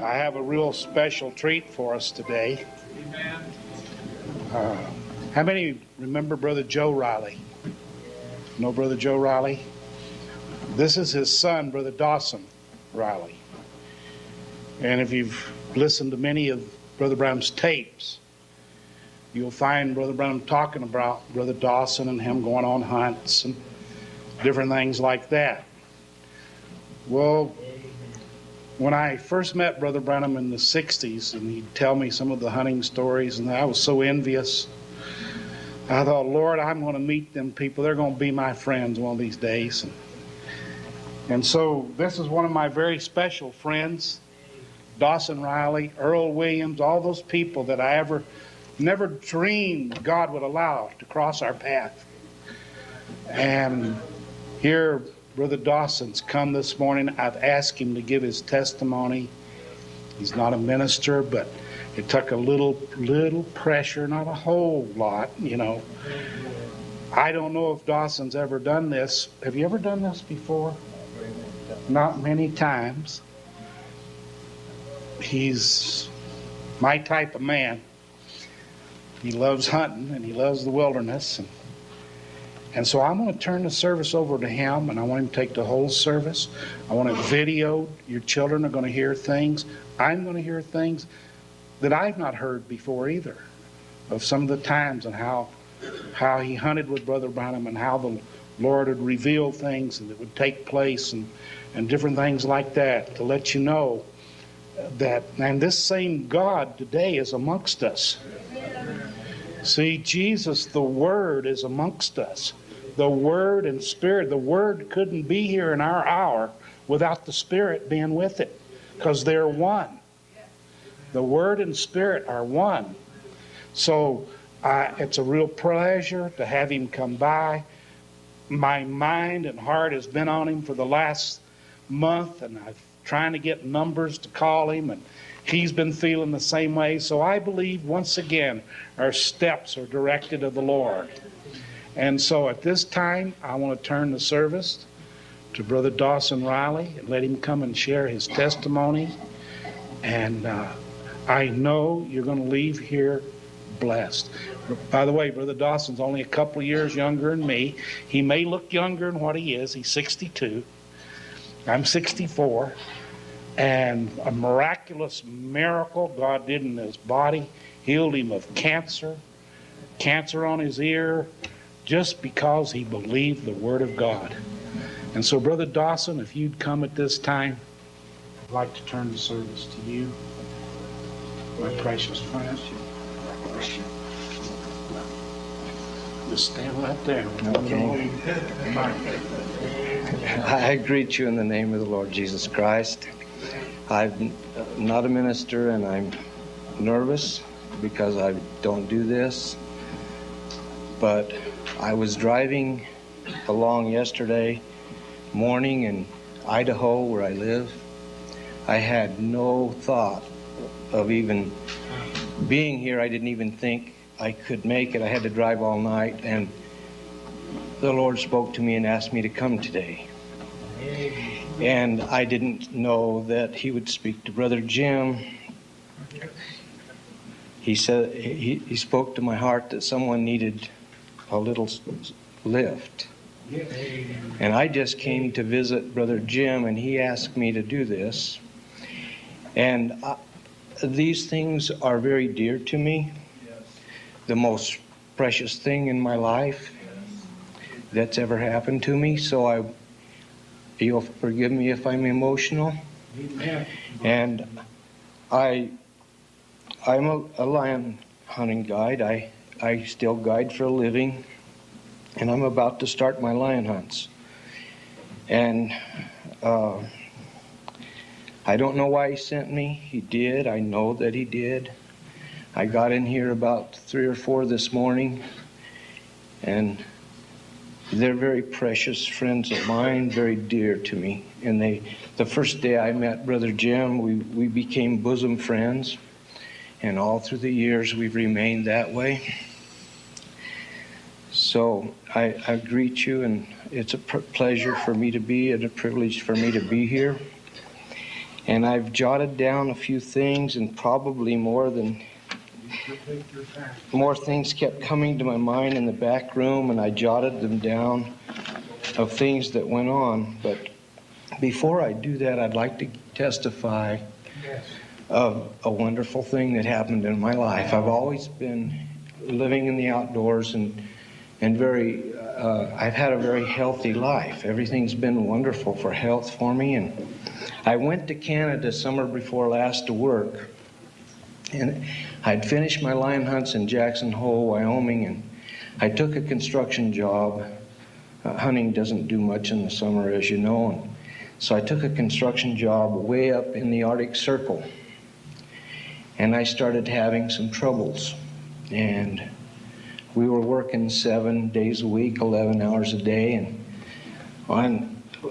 I have a real special treat for us today. How many remember Brother Joe Riley? Know Brother Joe Riley? This is his son, Brother Dawson Riley. And if you've listened to many of Brother Branham's tapes, you'll find Brother Branham talking about Brother Dawson and him going on hunts and different things like that. Well, when I first met Brother Branham in the 60s, and he'd tell me some of the hunting stories, and I was so envious. I thought, Lord, I'm going to meet them people. They're going to be my friends one of these days. And so this is one of my very special friends, Dawson Riley, Earl Williams, all those people that I never dreamed God would allow to cross our path. And here, Brother Dawson's come this morning. I've asked him to give his testimony. He's not a minister, but it took a little pressure, not a whole lot, you know. I don't know if Dawson's ever done this. Have you ever done this before? Not many times. He's my type of man. He loves hunting and he loves the wilderness. And so I'm going to turn the service over to him, and I want him to take the whole service. I want it videoed. Your children are going to hear things. I'm going to hear things that I've not heard before either, of some of the times and how he hunted with Brother Branham and how the Lord had revealed things that would take place and different things like that, to let you know that, and this same God today is amongst us. See, Jesus, the Word, is amongst us. The Word and Spirit. The Word couldn't be here in our hour without the Spirit being with it, because they're one. The Word and Spirit are one. So it's a real pleasure to have him come by. My mind and heart has been on him for the last month, and I'm trying to get numbers to call him, and he's been feeling the same way. So I believe once again our steps are directed of the Lord. And so at this time, I want to turn the service to Brother Dawson Riley and let him come and share his testimony. And I know you're going to leave here blessed. By the way, Brother Dawson's only a couple of years younger than me. He may look younger than what he is. He's 62. I'm 64. And a miraculous miracle God did in his body, healed him of cancer on his ear, just because he believed the Word of God. And so, Brother Dawson, if you'd come at this time, I'd like to turn the service to you, my precious friend. Just stand right there. Okay. I greet you in the name of the Lord Jesus Christ. I'm not a minister, and I'm nervous because I don't do this. But I was driving along yesterday morning in Idaho, where I live. I had no thought of even being here. I didn't even think I could make it. I had to drive all night, and the Lord spoke to me and asked me to come today. And I didn't know that he would speak to Brother Jim. He said he spoke to my heart that someone needed a little lift. And I just came to visit Brother Jim, and he asked me to do this. And these things are very dear to me. The most precious thing in my life that's ever happened to me. So you'll forgive me if I'm emotional. Amen. And I'm a lion hunting guide. I still guide for a living, and I'm about to start my lion hunts. And I don't know why he sent me. He did. I know that he did. I got in here about 3 or 4 this morning, and they're very precious friends of mine, very dear to me. And the first day I met Brother Jim, we became bosom friends, and all through the years we've remained that way. So I greet you, and it's a pleasure for me to be and a privilege for me to be here. And I've jotted down a few things, and probably more things kept coming to my mind in the back room, and I jotted them down of things that went on. But before I do that, I'd like to testify of a wonderful thing that happened in my life. I've always been living in the outdoors and I've had a very healthy life. Everything's been wonderful for health for me. And I went to Canada summer before last to work. And I'd finished my lion hunts in Jackson Hole, Wyoming, and I took a construction job. Hunting doesn't do much in the summer, as you know. And so I took a construction job way up in the Arctic Circle. And I started having some troubles. And we were working 7 days a week, 11 hours a day. And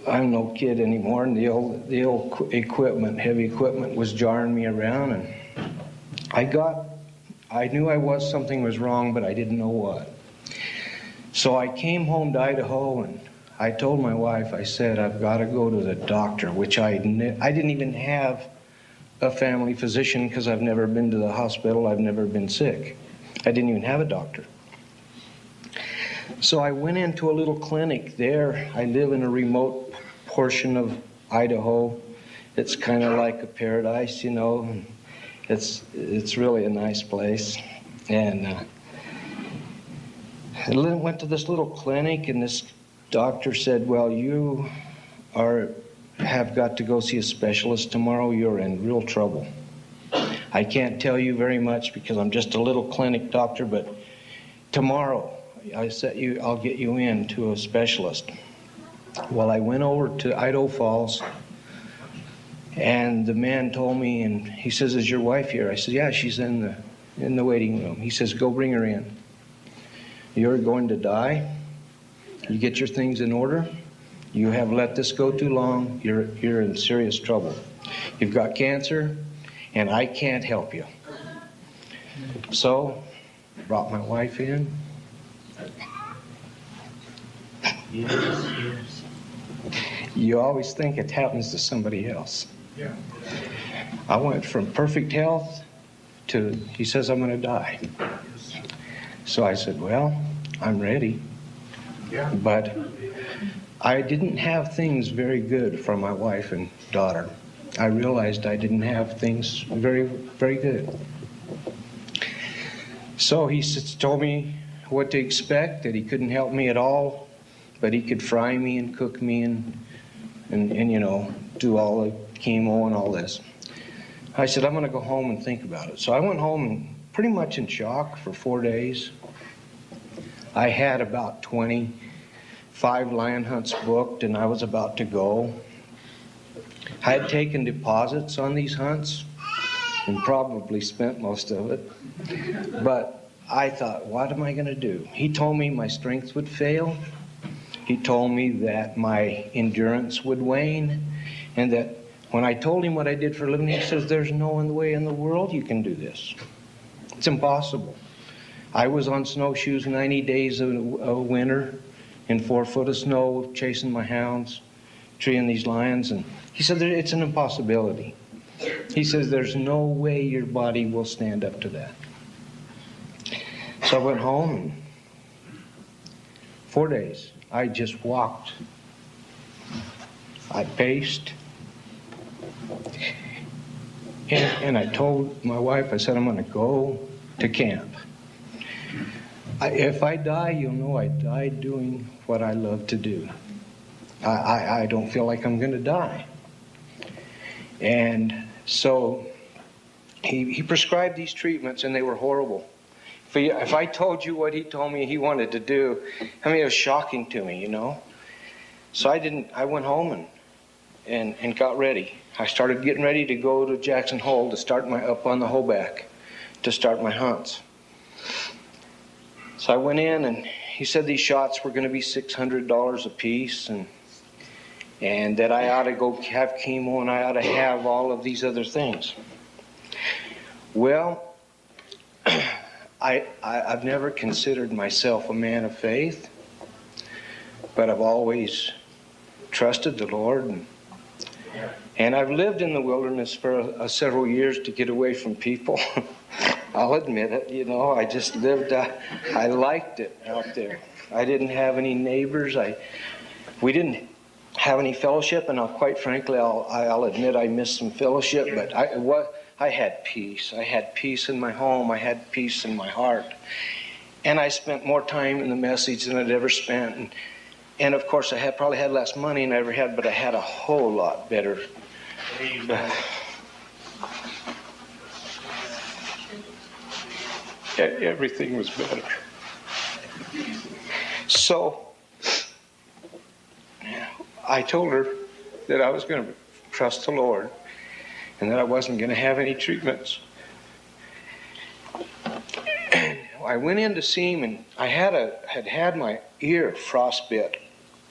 I'm no kid anymore. And the old equipment, heavy equipment, was jarring me around. And I knew something was wrong, but I didn't know what. So I came home to Idaho, and I told my wife, I said, I've got to go to the doctor, which I didn't even have a family physician because I've never been to the hospital. I've never been sick. I didn't even have a doctor. So I went into a little clinic there. I live in a remote portion of Idaho. It's kind of like a paradise, you know. It's really a nice place. And I went to this little clinic, and this doctor said, well, you have got to go see a specialist tomorrow. You're in real trouble. I can't tell you very much because I'm just a little clinic doctor, but tomorrow I'll get you in to a specialist. Well, I went over to Idaho Falls, and the man told me, and he says, is your wife here? I said, yeah, she's in the waiting room. He says, go bring her in. You're going to die. You get your things in order. You have let this go too long. You're in serious trouble. You've got cancer, and I can't help you. So, I brought my wife in. Yes. You always think it happens to somebody else. Yeah. I went from perfect health to, he says, I'm going to die. So I said, well, I'm ready. Yeah. But I didn't have things very good for my wife and daughter. I realized I didn't have things very, very good. So he told me what to expect, that he couldn't help me at all, but he could fry me and cook me and you know, do all the chemo and all this. I said, I'm going to go home and think about it. So I went home and pretty much in shock for 4 days. I had about 25 lion hunts booked, and I was about to go. I had taken deposits on these hunts and probably spent most of it. But I thought, what am I going to do? He told me my strength would fail. He told me that my endurance would wane, and that when I told him what I did for a living, he says, there's no way in the world you can do this. It's impossible. I was on snowshoes 90 days of winter in 4 foot of snow, chasing my hounds, treeing these lions, and he said, it's an impossibility. He says, there's no way your body will stand up to that. So I went home, and 4 days, I just walked. I paced. And I told my wife, I said, I'm going to go to camp. If I die, you'll know I died doing what I love to do. I don't feel like I'm going to die. And so he prescribed these treatments, and they were horrible. If I told you what he told me he wanted to do, I mean, it was shocking to me, you know. So I went home and got ready. I started getting ready to go to Jackson Hole to start up on the Hoback to start my hunts. So I went in, and he said these shots were going to be $600 a piece, and that I ought to go have chemo, and I ought to have all of these other things. Well, I've never considered myself a man of faith, but I've always trusted the Lord. And I've lived in the wilderness for several years to get away from people. I'll admit it, you know, I just lived, I liked it out there. I didn't have any neighbors. We didn't have any fellowship, and quite frankly, I'll admit I missed some fellowship, but I had peace. I had peace in my home. I had peace in my heart. And I spent more time in the message than I'd ever spent. And of course, I probably had less money than I ever had, but I had a whole lot better. Everything was better. So I told her that I was going to trust the Lord and that I wasn't going to have any treatments. I went in to see him, and I had my ear frostbit,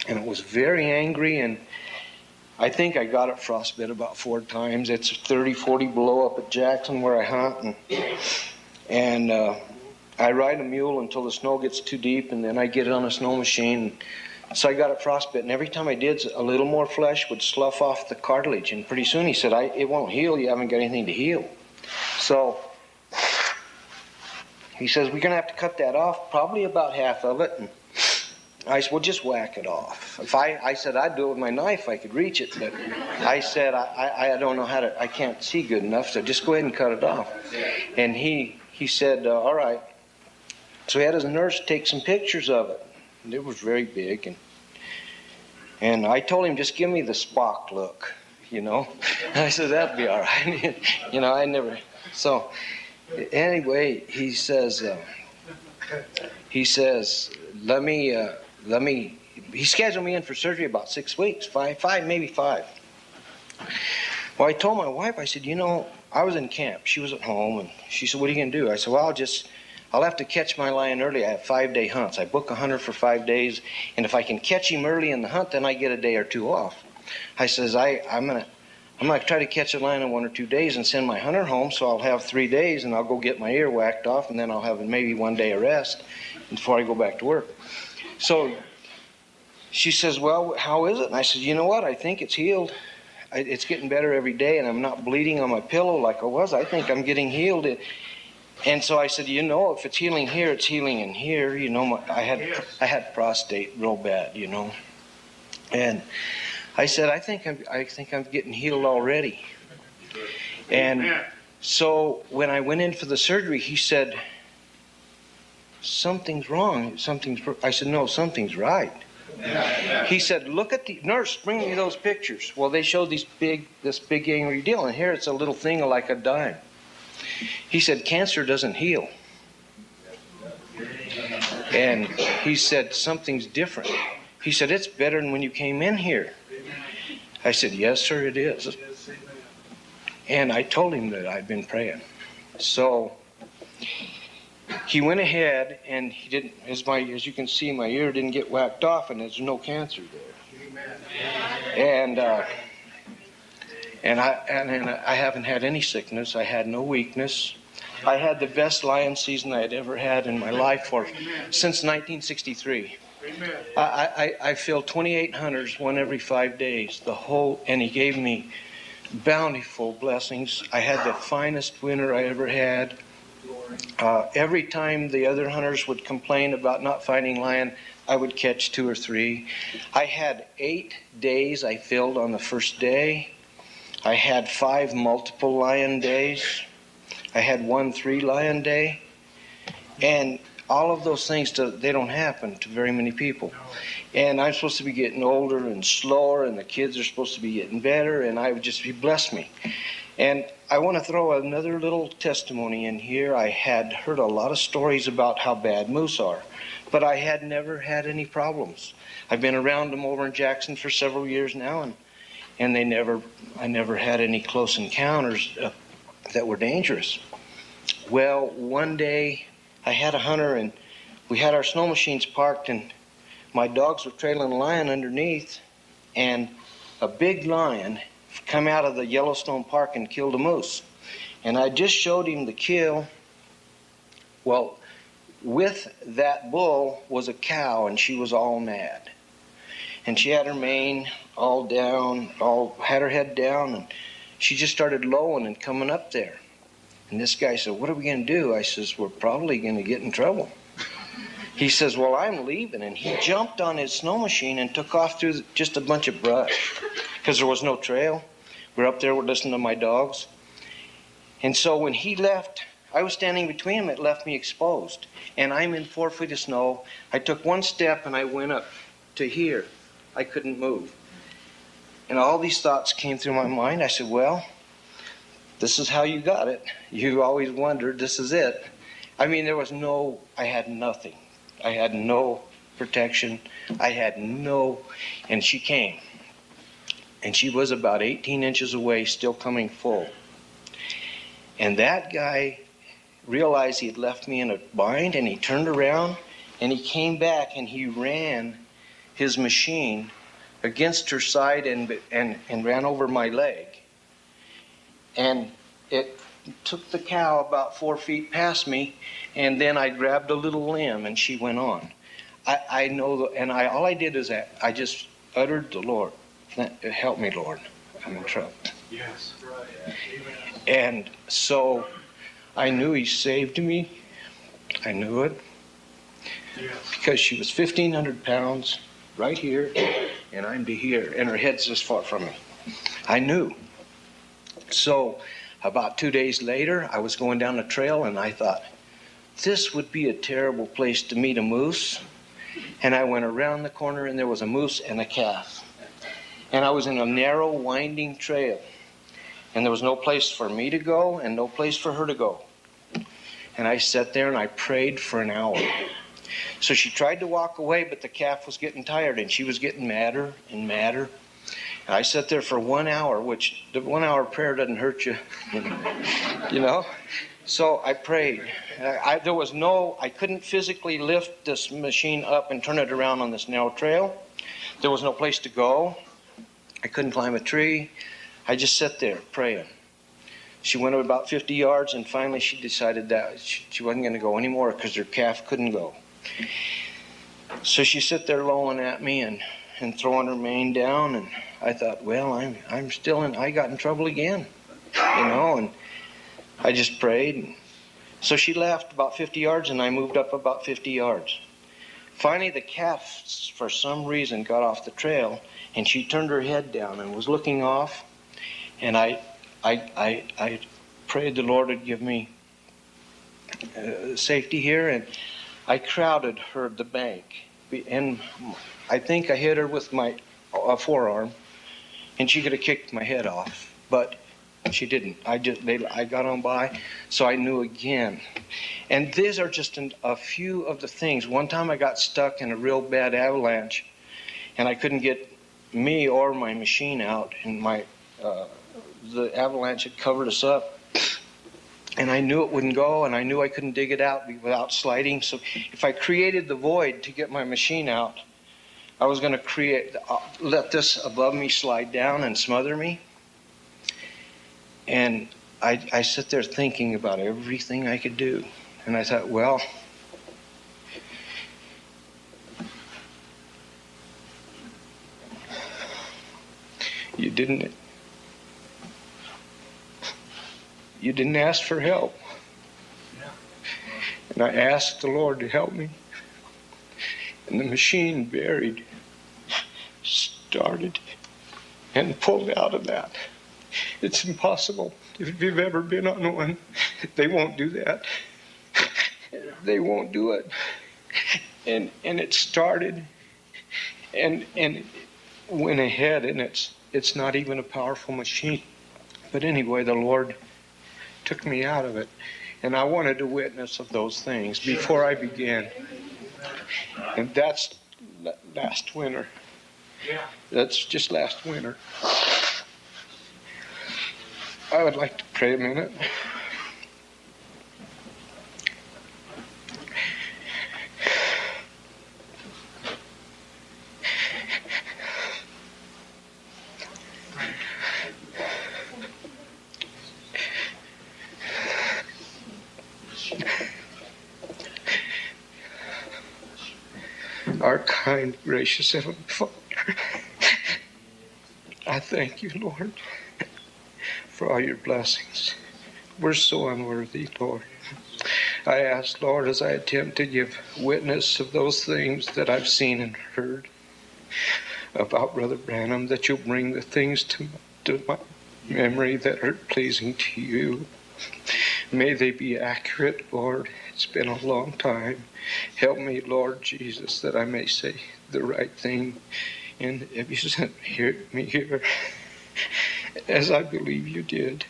and it was very angry, and I think I got it frostbit about 4 times. It's 30, 40 below up at Jackson where I hunt, and I ride a mule until the snow gets too deep, and then I get it on a snow machine. So I got it frostbit, and every time I did, a little more flesh would slough off the cartilage, and pretty soon he said, it won't heal, you haven't got anything to heal. So he says, we're going to have to cut that off, probably about half of it. And I said, well, just whack it off. I said, I'd do it with my knife, I could reach it, but I said, I don't know how to, I can't see good enough, so just go ahead and cut it off. And he said, all right. So he had his nurse take some pictures of it. And it was very big, and I told him, just give me the Spock look, you know. I said, that'd be all right. You know, I never. So anyway, he says, let me. He scheduled me in for surgery about 6 weeks, maybe five. Well, I told my wife, I said, you know, I was in camp. She was at home, and she said, what are you going to do? I said, well, I'll have to catch my lion early. I have 5-day hunts. I book a hunter for 5 days, and if I can catch him early in the hunt, then I get a day or 2 off. I says, I'm gonna try to catch a lion in 1 or 2 days and send my hunter home, so I'll have 3 days, and I'll go get my ear whacked off, and then I'll have maybe 1 day of rest before I go back to work. So she says, well, how is it? And I said, you know what? I think it's healed. It's getting better every day, and I'm not bleeding on my pillow like I was. I think I'm getting healed. And so I said, you know, if it's healing here, it's healing in here. You know, I had prostate real bad, you know. And I said, I think I'm getting healed already. And so when I went in for the surgery, he said, something's wrong. I said, no, something's right. He said, look at the nurse, bring me those pictures. Well, they showed this big angry deal, and here it's a little thing like a dime. He said, cancer doesn't heal. And he said, something's different. He said, it's better than when you came in here. I said, yes, sir, it is. And I told him that I'd been praying. So he went ahead, and he didn't, as you can see, my ear didn't get whacked off, and there's no cancer there. And I haven't had any sickness. I had no weakness. I had the best lion season I had ever had in my life since 1963. I filled 28 hunters, one every 5 days. And he gave me bountiful blessings. I had the finest winter I ever had. Every time the other hunters would complain about not finding lion, I would catch 2 or 3. I had 8 days I filled on the first day. I had 5 multiple lion days. I had 1 3-lion day. And all of those things, they don't happen to very many people. And I'm supposed to be getting older and slower, and the kids are supposed to be getting better, and he blessed me. And I want to throw another little testimony in here. I had heard a lot of stories about how bad moose are, but I had never had any problems. I've been around them over in Jackson for several years now, and I never had any close encounters that were dangerous. Well, one day I had a hunter, and we had our snow machines parked, and my dogs were trailing a lion underneath, and a big lion come out of the Yellowstone Park and killed a moose. And I just showed him the kill. Well, with that bull was a cow, and she was all mad. and she had her mane all down, had her head down, and she just started lowing and coming up there. And this guy said, "What are we going to do?" I says, "We're probably going to get in trouble." He says, "Well, I'm leaving." And he jumped on his snow machine and took off through just a bunch of brush because there was no trail. We're up there, we're listening to my dogs. And so when he left, I was standing between him. It left me exposed. And I'm in 4 feet of snow. I took one step and I went up to here. I couldn't move. And all these thoughts came through my mind. I said, well, this is how you got it. You always wondered, this is it. I mean, I had nothing. I had no protection. I had and she came. And she was about 18 inches away, still coming full. And that guy realized he had left me in a bind, and he turned around, and he came back, and he ran his machine against her side and ran over my leg. And it took the cow about 4 feet past me, and then I grabbed a little limb, and she went on. I know, all I did is I just uttered the Lord, "Help me, Lord, I'm in trouble." Yes. Right. And so I knew he saved me. I knew it. Yes. Because she was 1,500 pounds right here, and I'm to here, and her head's this far from me. I knew. So about 2 days later, I was going down the trail, and I thought, this would be a terrible place to meet a moose. And I went around the corner, and there was a moose and a calf. And I was in a narrow, winding trail. And there was no place for me to go and no place for her to go. And I sat there and I prayed for an hour. So she tried to walk away, but the calf was getting tired and she was getting madder and madder. And I sat there for 1 hour, which the 1 hour prayer doesn't hurt you, you know. So I prayed. I couldn't physically lift this machine up and turn it around on this narrow trail. There was no place to go. I couldn't climb a tree. I just sat there praying. She went about 50 yards, and finally she decided that she wasn't going to go anymore because her calf couldn't go. So she sat there lowing at me and throwing her mane down, and I thought, well, I got in trouble again, you know, and I just prayed. And so she left about 50 yards, and I moved up about 50 yards. Finally, the calf, for some reason, got off the trail, and she turned her head down and was looking off. And I prayed the Lord would give me safety here, and I crowded her at the bank. And I think I hit her with my forearm, and she could have kicked my head off, but she didn't. I got on by, so I knew again. And these are just a few of the things. One time I got stuck in a real bad avalanche, and I couldn't get me or my machine out, and the avalanche had covered us up. And I knew it wouldn't go, and I knew I couldn't dig it out without sliding. So if I created the void to get my machine out, I was going to let this above me slide down and smother me. And I sit there thinking about everything I could do. And I thought, well, you didn't ask for help. And I asked the Lord to help me. And the machine started and pulled out of that. It's impossible. If you've ever been on one, they won't do that. They won't do it. And it started and went ahead, and it's not even a powerful machine. But anyway, the Lord took me out of it. And I wanted to witness of those things before I began. And that's last winter. That's just last winter. I would like to pray a minute. Our kind, gracious Heavenly Father, I thank you, Lord, for all your blessings. We're so unworthy, Lord. I ask, Lord, as I attempt to give witness of those things that I've seen and heard about Brother Branham, that you'll bring the things to my memory that are pleasing to you. May they be accurate, Lord. It's been a long time. Help me, Lord Jesus, that I may say the right thing. And if you sent me here, as I believe you did,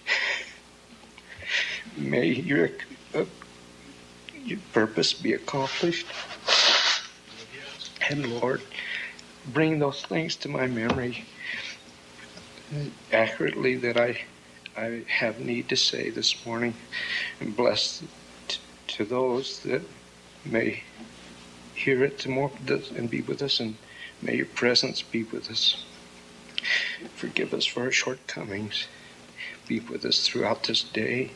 may your purpose be accomplished. And Lord, bring those things to my memory accurately that I have need to say this morning. And bless to those that may hear it and be with us, and may your presence be with us. Forgive us for our shortcomings. Be with us throughout this day.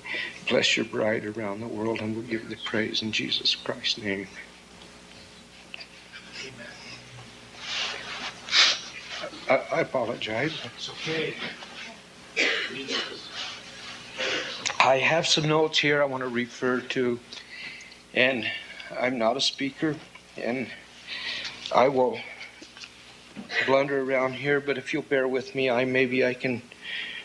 Bless your bride around the world, and we'll give you the praise in Jesus Christ's name. I apologize. It's okay. I have some notes here I want to refer to, and I'm not a speaker, and I will blunder around here, but if you'll bear with me, maybe I can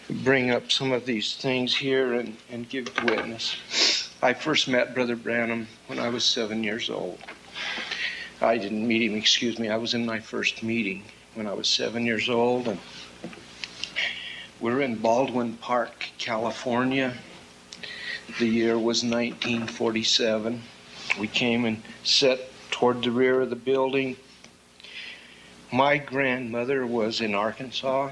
bring up some of these things here and give witness. I first met Brother Branham when I was 7 years old. I didn't meet him, I was in my first meeting when I was 7 years old, and we're in Baldwin Park, California. The year was 1947. We came and sat toward the rear of the building. My grandmother was in Arkansas.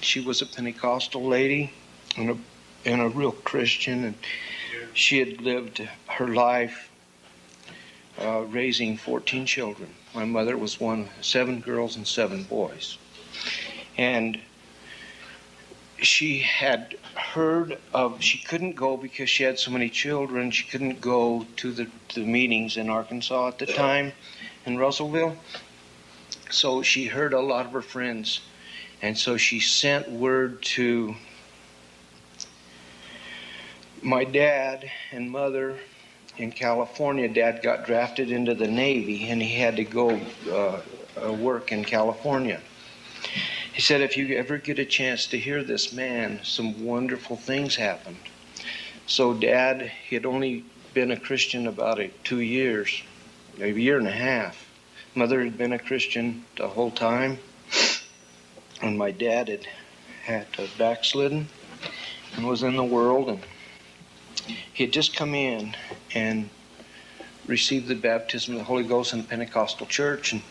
She was a Pentecostal lady and a real Christian, and she had lived her life raising 14 children. My mother was 7 girls and 7 boys. And she had heard of, she couldn't go because she had so many children. She couldn't go to the meetings in Arkansas at the time, in Russellville. So she heard a lot of her friends. And so she sent word to my dad and mother in California. Dad got drafted into the Navy, and he had to go work in California. He said, if you ever get a chance to hear this man, some wonderful things happened. So Dad, he had only been a Christian about 2 years, maybe a year and a half. Mother had been a Christian the whole time. And my dad had backslidden and was in the world. And he had just come in and received the baptism of the Holy Ghost in the Pentecostal church. And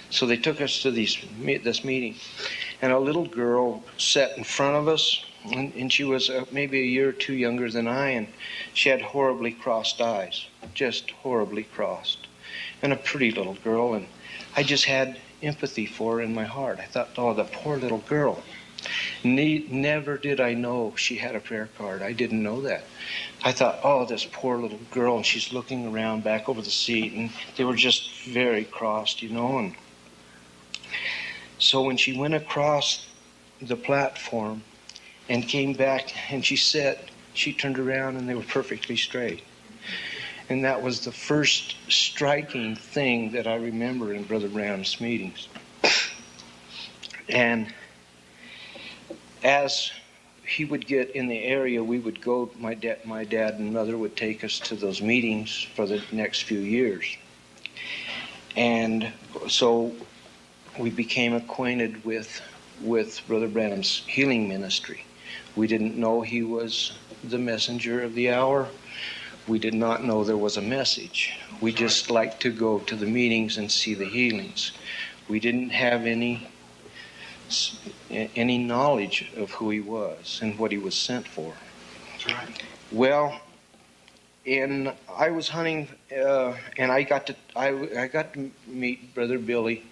so they took us to this meeting. And a little girl sat in front of us, and she was maybe a year or two younger than I, and she had horribly crossed eyes, just horribly crossed, and a pretty little girl, and I just had empathy for her in my heart. I thought, oh, the poor little girl. Never did I know she had a prayer card. I didn't know that. I thought, oh, this poor little girl, and she's looking around back over the seat, and they were just very crossed, and so when she went across the platform and came back and she turned around and they were perfectly straight. And that was the first striking thing that I remember in Brother Branham's meetings. And as he would get in the area, we would go, my dad and mother would take us to those meetings for the next few years. And so we became acquainted with Brother Branham's healing ministry. We didn't know he was the messenger of the hour. We did not know there was a message. We just liked to go to the meetings and see the healings. We didn't have any knowledge of who he was and what he was sent for. That's right. Well, I was hunting, and I got to meet Brother Billy.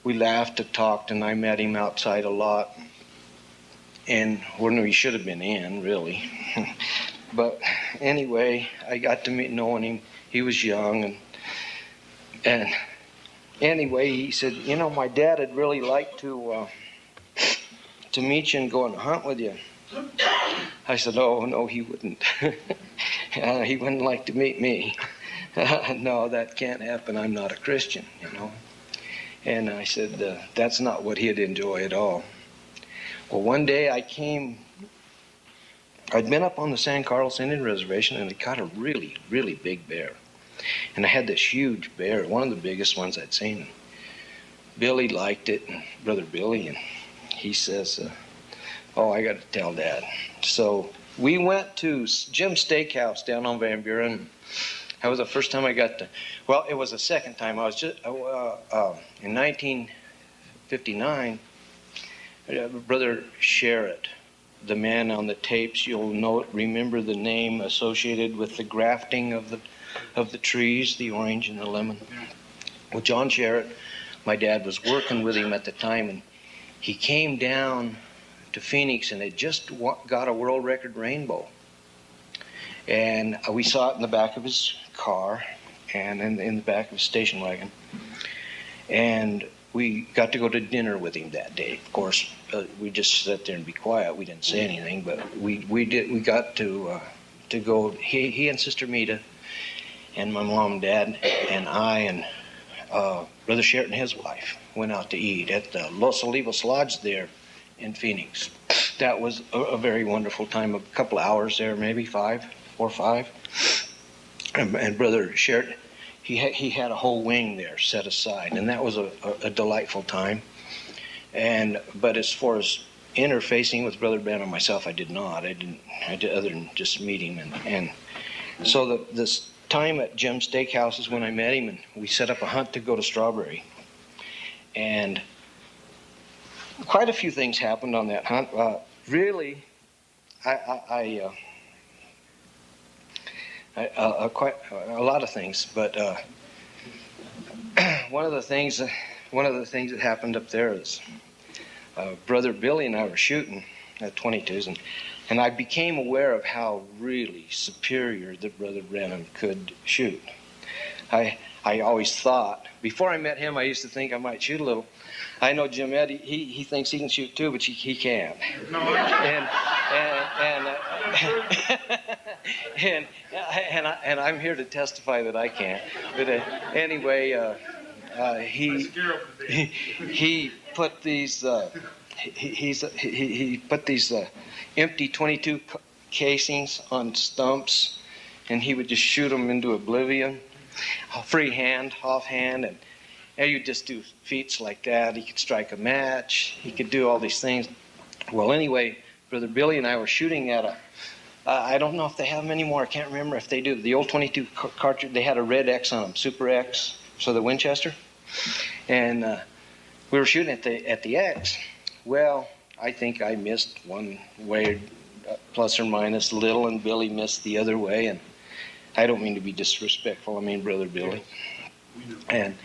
We laughed and talked, and I met him outside a lot. And when we should have been in, really. But anyway, I got to knowing him. He was young, and anyway, he said, my dad would really like to to meet you and go on a hunt with you. I said, oh, no, he wouldn't. He wouldn't like to meet me. No, that can't happen. I'm not a Christian, you know. And I said, that's not what he'd enjoy at all. Well, one day I'd been up on the San Carlos Indian Reservation, and I caught a really, really big bear. And I had this huge bear, one of the biggest ones I'd seen. Billy liked it, and Brother Billy, and he says, oh, I got to tell Dad. So we went to Jim's Steakhouse down on Van Buren. That was the first time I got to, well, it was the second time. I was just, in 1959, Brother Sherritt, the man on the tapes, you'll remember the name associated with the grafting of the trees, the orange and the lemon. Well, John Sherritt, my dad was working with him at the time, and he came down to Phoenix and had just got a world record rainbow. And we saw it in the back of his car and in the back of his station wagon. And we got to go to dinner with him that day. Of course, we just sat there and be quiet. We didn't say anything, but we got to go. He and Sister Mita and my mom and dad and I and Brother Sherritt and his wife went out to eat at the Los Olivos Lodge there in Phoenix. That was a very wonderful time, a couple of hours there, maybe 4 or 5. And Brother Sherritt, he had a whole wing there set aside, and that was a delightful time. But as far as interfacing with Brother Branham and myself, I did not. I did other than just meet him. And so this time at Jim's Steakhouse is when I met him, and we set up a hunt to go to Strawberry. And quite a few things happened on that hunt. Really, quite a lot of things. But one of the things that happened up there is Brother Billy and I were shooting at 22s, and I became aware of how really superior that Brother Branham could shoot. I always thought, before I met him, I used to think I might shoot a little. I know Jim Ed, he thinks he can shoot too, but he can't. No, and I'm here to testify that I can't. But anyway, he put these he put these empty 22 casings on stumps, and he would just shoot them into oblivion, freehand, offhand, and you just do feats like that. He could strike a match. He could do all these things. Well, anyway, Brother Billy and I were shooting at I don't know if they have them anymore. I can't remember if they do. The old 22 cartridge, they had a red X on them, Super X, so the Winchester. And we were shooting at the X. Well, I think I missed one way, plus or minus a little, and Billy missed the other way. And I don't mean to be disrespectful. I mean Brother Billy. And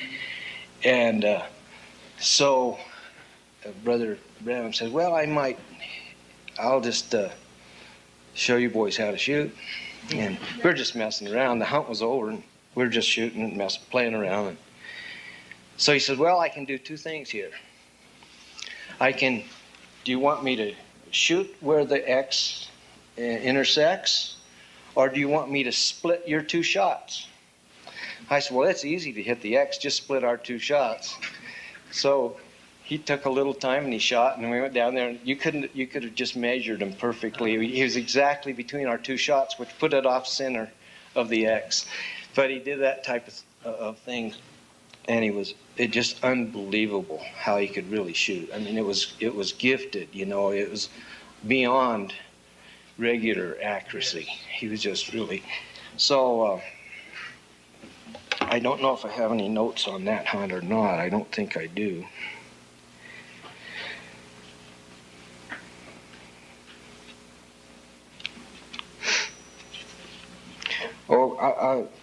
so Brother Branham said, well, I'll just show you boys how to shoot. And we're just messing around. The hunt was over, and we're just shooting and playing around. And so he said, well, I can do 2 things here. Do you want me to shoot where the X intersects, or do you want me to split your 2 shots? I said, well, it's easy to hit the X, just split our 2 shots. So he took a little time and he shot, and we went down there, and you could have just measured him perfectly. He was exactly between our 2 shots, which put it off center of the X. But he did that type of thing, and it just unbelievable how he could really shoot. I mean, it was gifted, you know. It was beyond regular accuracy. He was just really so. I don't know if I have any notes on that hunt or not. I don't think I do.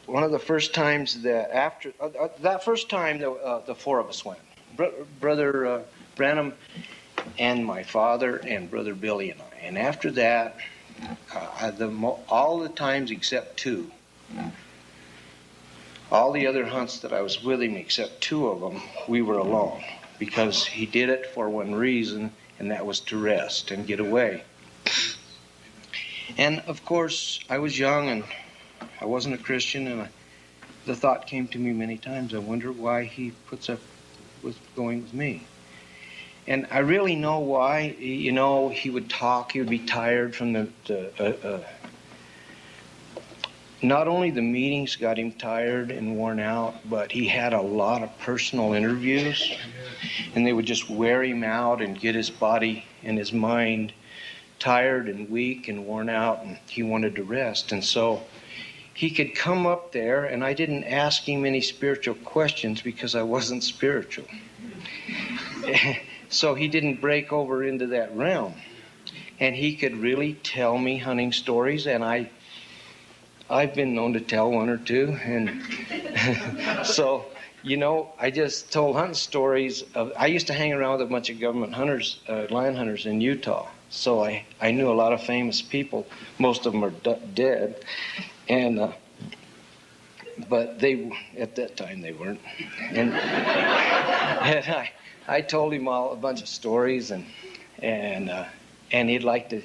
One of the first times that first time the 4 of us went, Brother Branham and my father and Brother Billy and I. And after that, all the times except 2. All the other hunts that I was with him, except 2 of them, we were alone, because he did it for one reason, and that was to rest and get away. And of course, I was young and I wasn't a Christian, and the thought came to me many times, I wonder why he puts up with going with me. And I really know why. You know, he would talk, he would be tired from not only the meetings got him tired and worn out, but he had a lot of personal interviews, and they would just wear him out and get his body and his mind tired and weak and worn out, and he wanted to rest. And so he could come up there, and I didn't ask him any spiritual questions because I wasn't spiritual. So he didn't break over into that realm. And he could really tell me hunting stories, and I've been known to tell one or two. And so, you know, I just told hunting stories. I used to hang around with a bunch of government hunters, lion hunters in Utah. So I knew a lot of famous people. Most of them are dead. And but they, at that time, they weren't. And I told him a bunch of stories, and he'd like to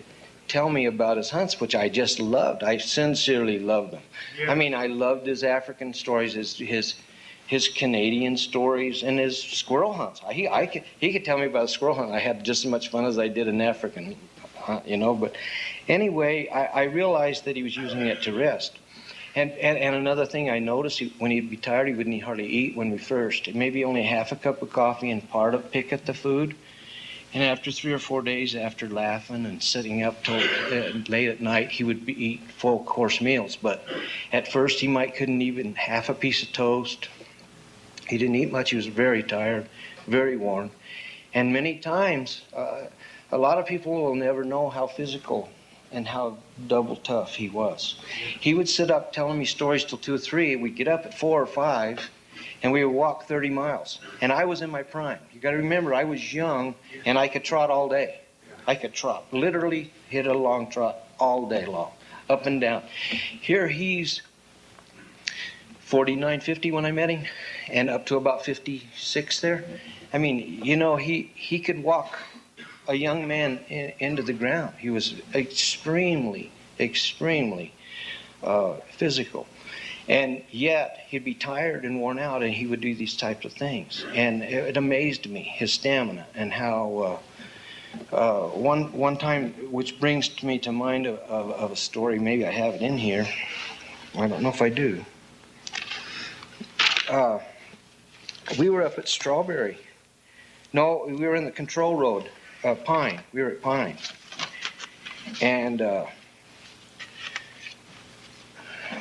tell me about his hunts, which I just loved. I sincerely loved them. Yeah. I mean, I loved his African stories, his Canadian stories, and his squirrel hunts. He could tell me about a squirrel hunt. I had just as much fun as I did an African hunt, you know. But anyway, I realized that he was using it to rest. And another thing I noticed, when he'd be tired, he wouldn't hardly eat when we first. Maybe only half a cup of coffee and part of pick at the food. And after 3 or 4 days, after laughing and sitting up till late at night, he would eat full course meals. But at first, he couldn't even half a piece of toast. He didn't eat much. He was very tired, very worn. And many times, a lot of people will never know how physical and how double tough he was. He would sit up telling me stories till 2 or 3. We'd get up at 4 or 5, and we would walk 30 miles. And I was in my prime. You got to remember, I was young, and I could trot all day. I could trot, literally hit a long trot all day long, up and down. Here he's 49, 50 when I met him, and up to about 56 there. I mean, you know, he could walk a young man into the ground. He was extremely, extremely physical. And yet, he'd be tired and worn out, and he would do these types of things. And it amazed me, his stamina, and how one time, which brings me to mind of a story, maybe I have it in here. I don't know if I do. We were up at Strawberry. No, we were in the control road. Pine. We were at Pine. And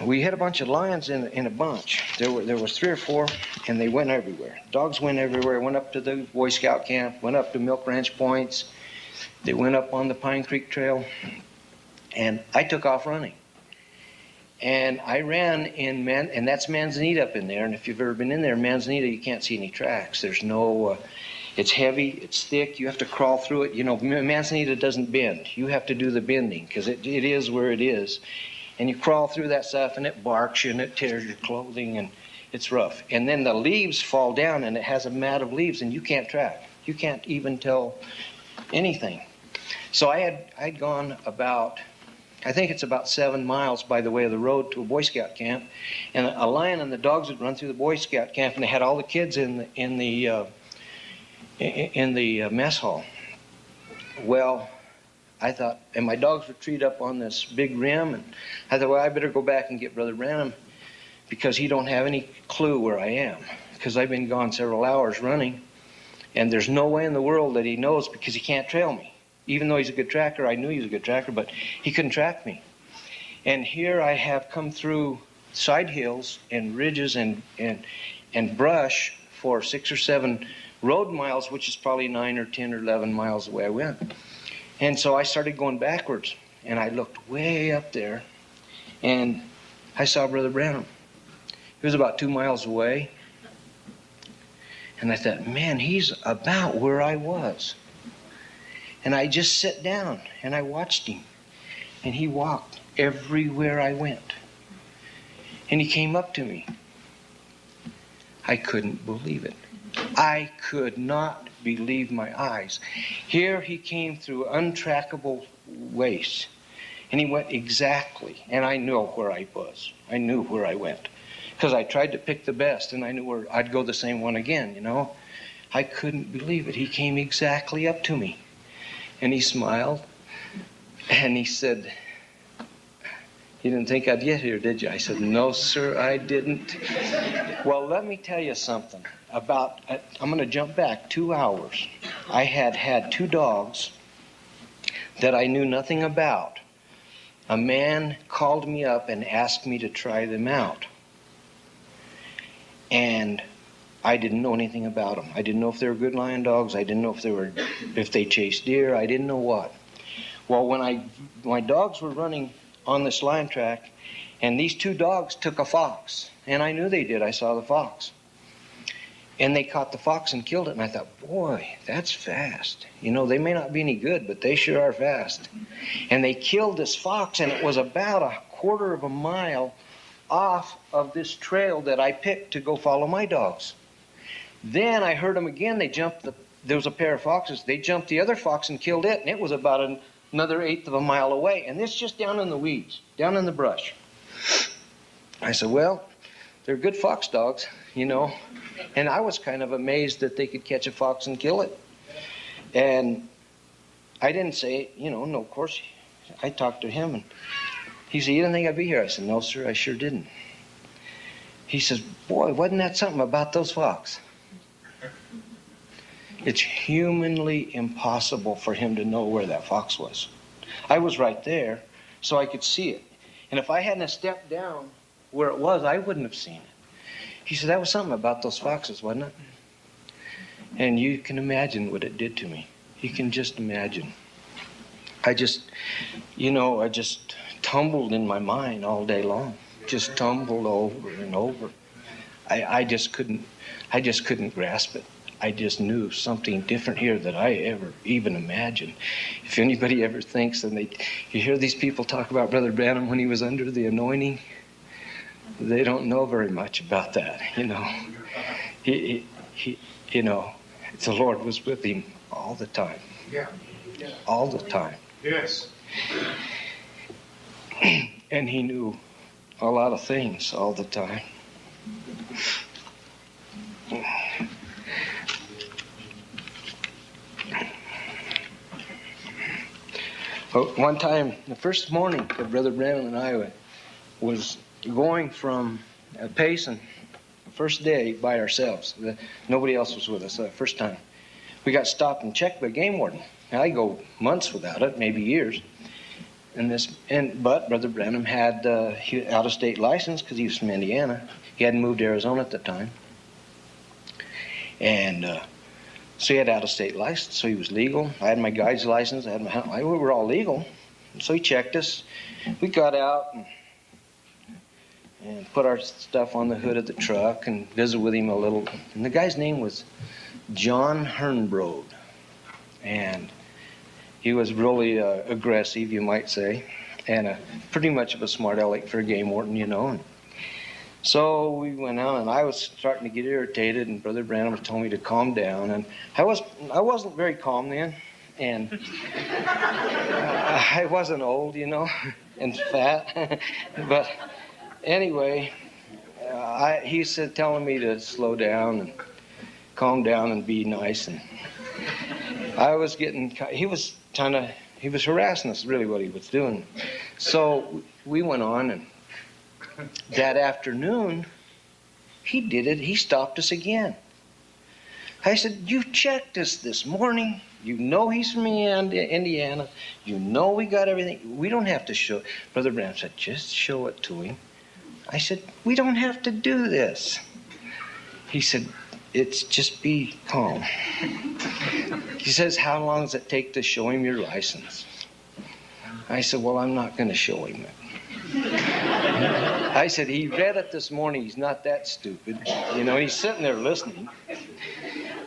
we had a bunch of lions in a bunch. There was 3 or 4, and they went everywhere. Dogs went everywhere. Went up to the Boy Scout camp, went up to Milk Ranch Points. They went up on the Pine Creek Trail. And I took off running. And I ran in and that's Manzanita up in there. And if you've ever been in there, Manzanita, you can't see any tracks. There's no... It's heavy, it's thick, you have to crawl through it. You know, Manzanita doesn't bend. You have to do the bending, because it is where it is. And you crawl through that stuff, and it barks you, and it tears your clothing, and it's rough. And then the leaves fall down, and it has a mat of leaves, and you can't track. You can't even tell anything. So I'd gone about, I think it's about 7 miles by the way of the road to a Boy Scout camp. And a lion and the dogs would run through the Boy Scout camp, and they had all the kids in the mess hall. Well, I thought, and my dogs were treed up on this big rim, and I thought, well, I better go back and get Brother Branham, because he don't have any clue where I am, because I've been gone several hours running, and there's no way in the world that he knows, because he can't trail me. Even though he's a good tracker, I knew he was a good tracker, but he couldn't track me. And here I have come through side hills and ridges and brush for 6 or 7 road miles, which is probably 9 or 10 or 11 miles away I went. And so I started going backwards, and I looked way up there, and I saw Brother Branham. He was about 2 miles away, and I thought, man, he's about where I was. And I just sat down, and I watched him, and he walked everywhere I went. And he came up to me. I couldn't believe it. I could not believe my eyes. Here he came through untrackable ways. And he went exactly, and I knew where I was. I knew where I went. Because I tried to pick the best, and I knew where I'd go the same one again, you know. I couldn't believe it. He came exactly up to me. And he smiled, and he said, "You didn't think I'd get here, did you?" I said, "No, sir, I didn't." Well, let me tell you something. I'm going to jump back 2 hours. I had 2 dogs that I knew nothing about. A man called me up and asked me to try them out. And I didn't know anything about them. I didn't know if they were good lion dogs. I didn't know if they chased deer. I didn't know what. Well, when my dogs were running on this lion track, and these 2 dogs took a fox, and I knew they did. I saw the fox. And they caught the fox and killed it, and I thought, boy, that's fast. You know, they may not be any good, but they sure are fast. And they killed this fox, and it was about a quarter of a mile off of this trail that I picked to go follow my dogs. Then I heard them again. There was a pair of foxes. They jumped the other fox and killed it, and it was about another 1/8 of a mile away. And this just down in the weeds, down in the brush. I said, well, they're good fox dogs, you know. And I was kind of amazed that they could catch a fox and kill it. And I didn't say, no, of course. I talked to him, and he said, "You didn't think I'd be here?" I said, "No, sir, I sure didn't." He says, "Boy, wasn't that something about those fox?" It's humanly impossible for him to know where that fox was. I was right there, so I could see it. And if I hadn't stepped down where it was, I wouldn't have seen it. He said, "That was something about those foxes, wasn't it?" And you can imagine what it did to me. You can just imagine. I just tumbled in my mind all day long. Just tumbled over and over. I just couldn't grasp it. I just knew something different here that I ever even imagined. If anybody ever thinks, and you hear these people talk about Brother Branham when he was under the anointing, they don't know very much about that, you know. He the Lord was with him all the time. Yeah. All the time. Yes. And he knew a lot of things all the time. One time, the first morning that Brother Branham and I was going from Payson, first day by ourselves. Nobody else was with us first time. We got stopped and checked by game warden. Now, I go months without it, maybe years. But Brother Branham had out-of-state license because he was from Indiana. He hadn't moved to Arizona at the time. And so he had out-of-state license, so he was legal. I had my guide's license. We were all legal. So he checked us. We got out and put our stuff on the hood of the truck and visited with him a little. And the guy's name was John Hernbrode. And he was really aggressive, you might say, and pretty much of a smart aleck for a game warden, you know. And so we went out, and I was starting to get irritated, and Brother Branham told me to calm down. And I wasn't very calm then, and I wasn't old, you know, and fat. But anyway, he said, telling me to slow down and calm down and be nice. And I was he was harassing us, really, what he was doing. So we went on, and that afternoon, he stopped us again. I said, "You checked us this morning. You know he's from Indiana. You know we got everything. We don't have to show." Brother Branham said, "Just show it to him." I said, "We don't have to do this." He said, "It's just be calm." He says, "How long does it take to show him your license?" I said, "Well, I'm not going to show him it." I said, "He read it this morning. He's not that stupid. You know, he's sitting there listening."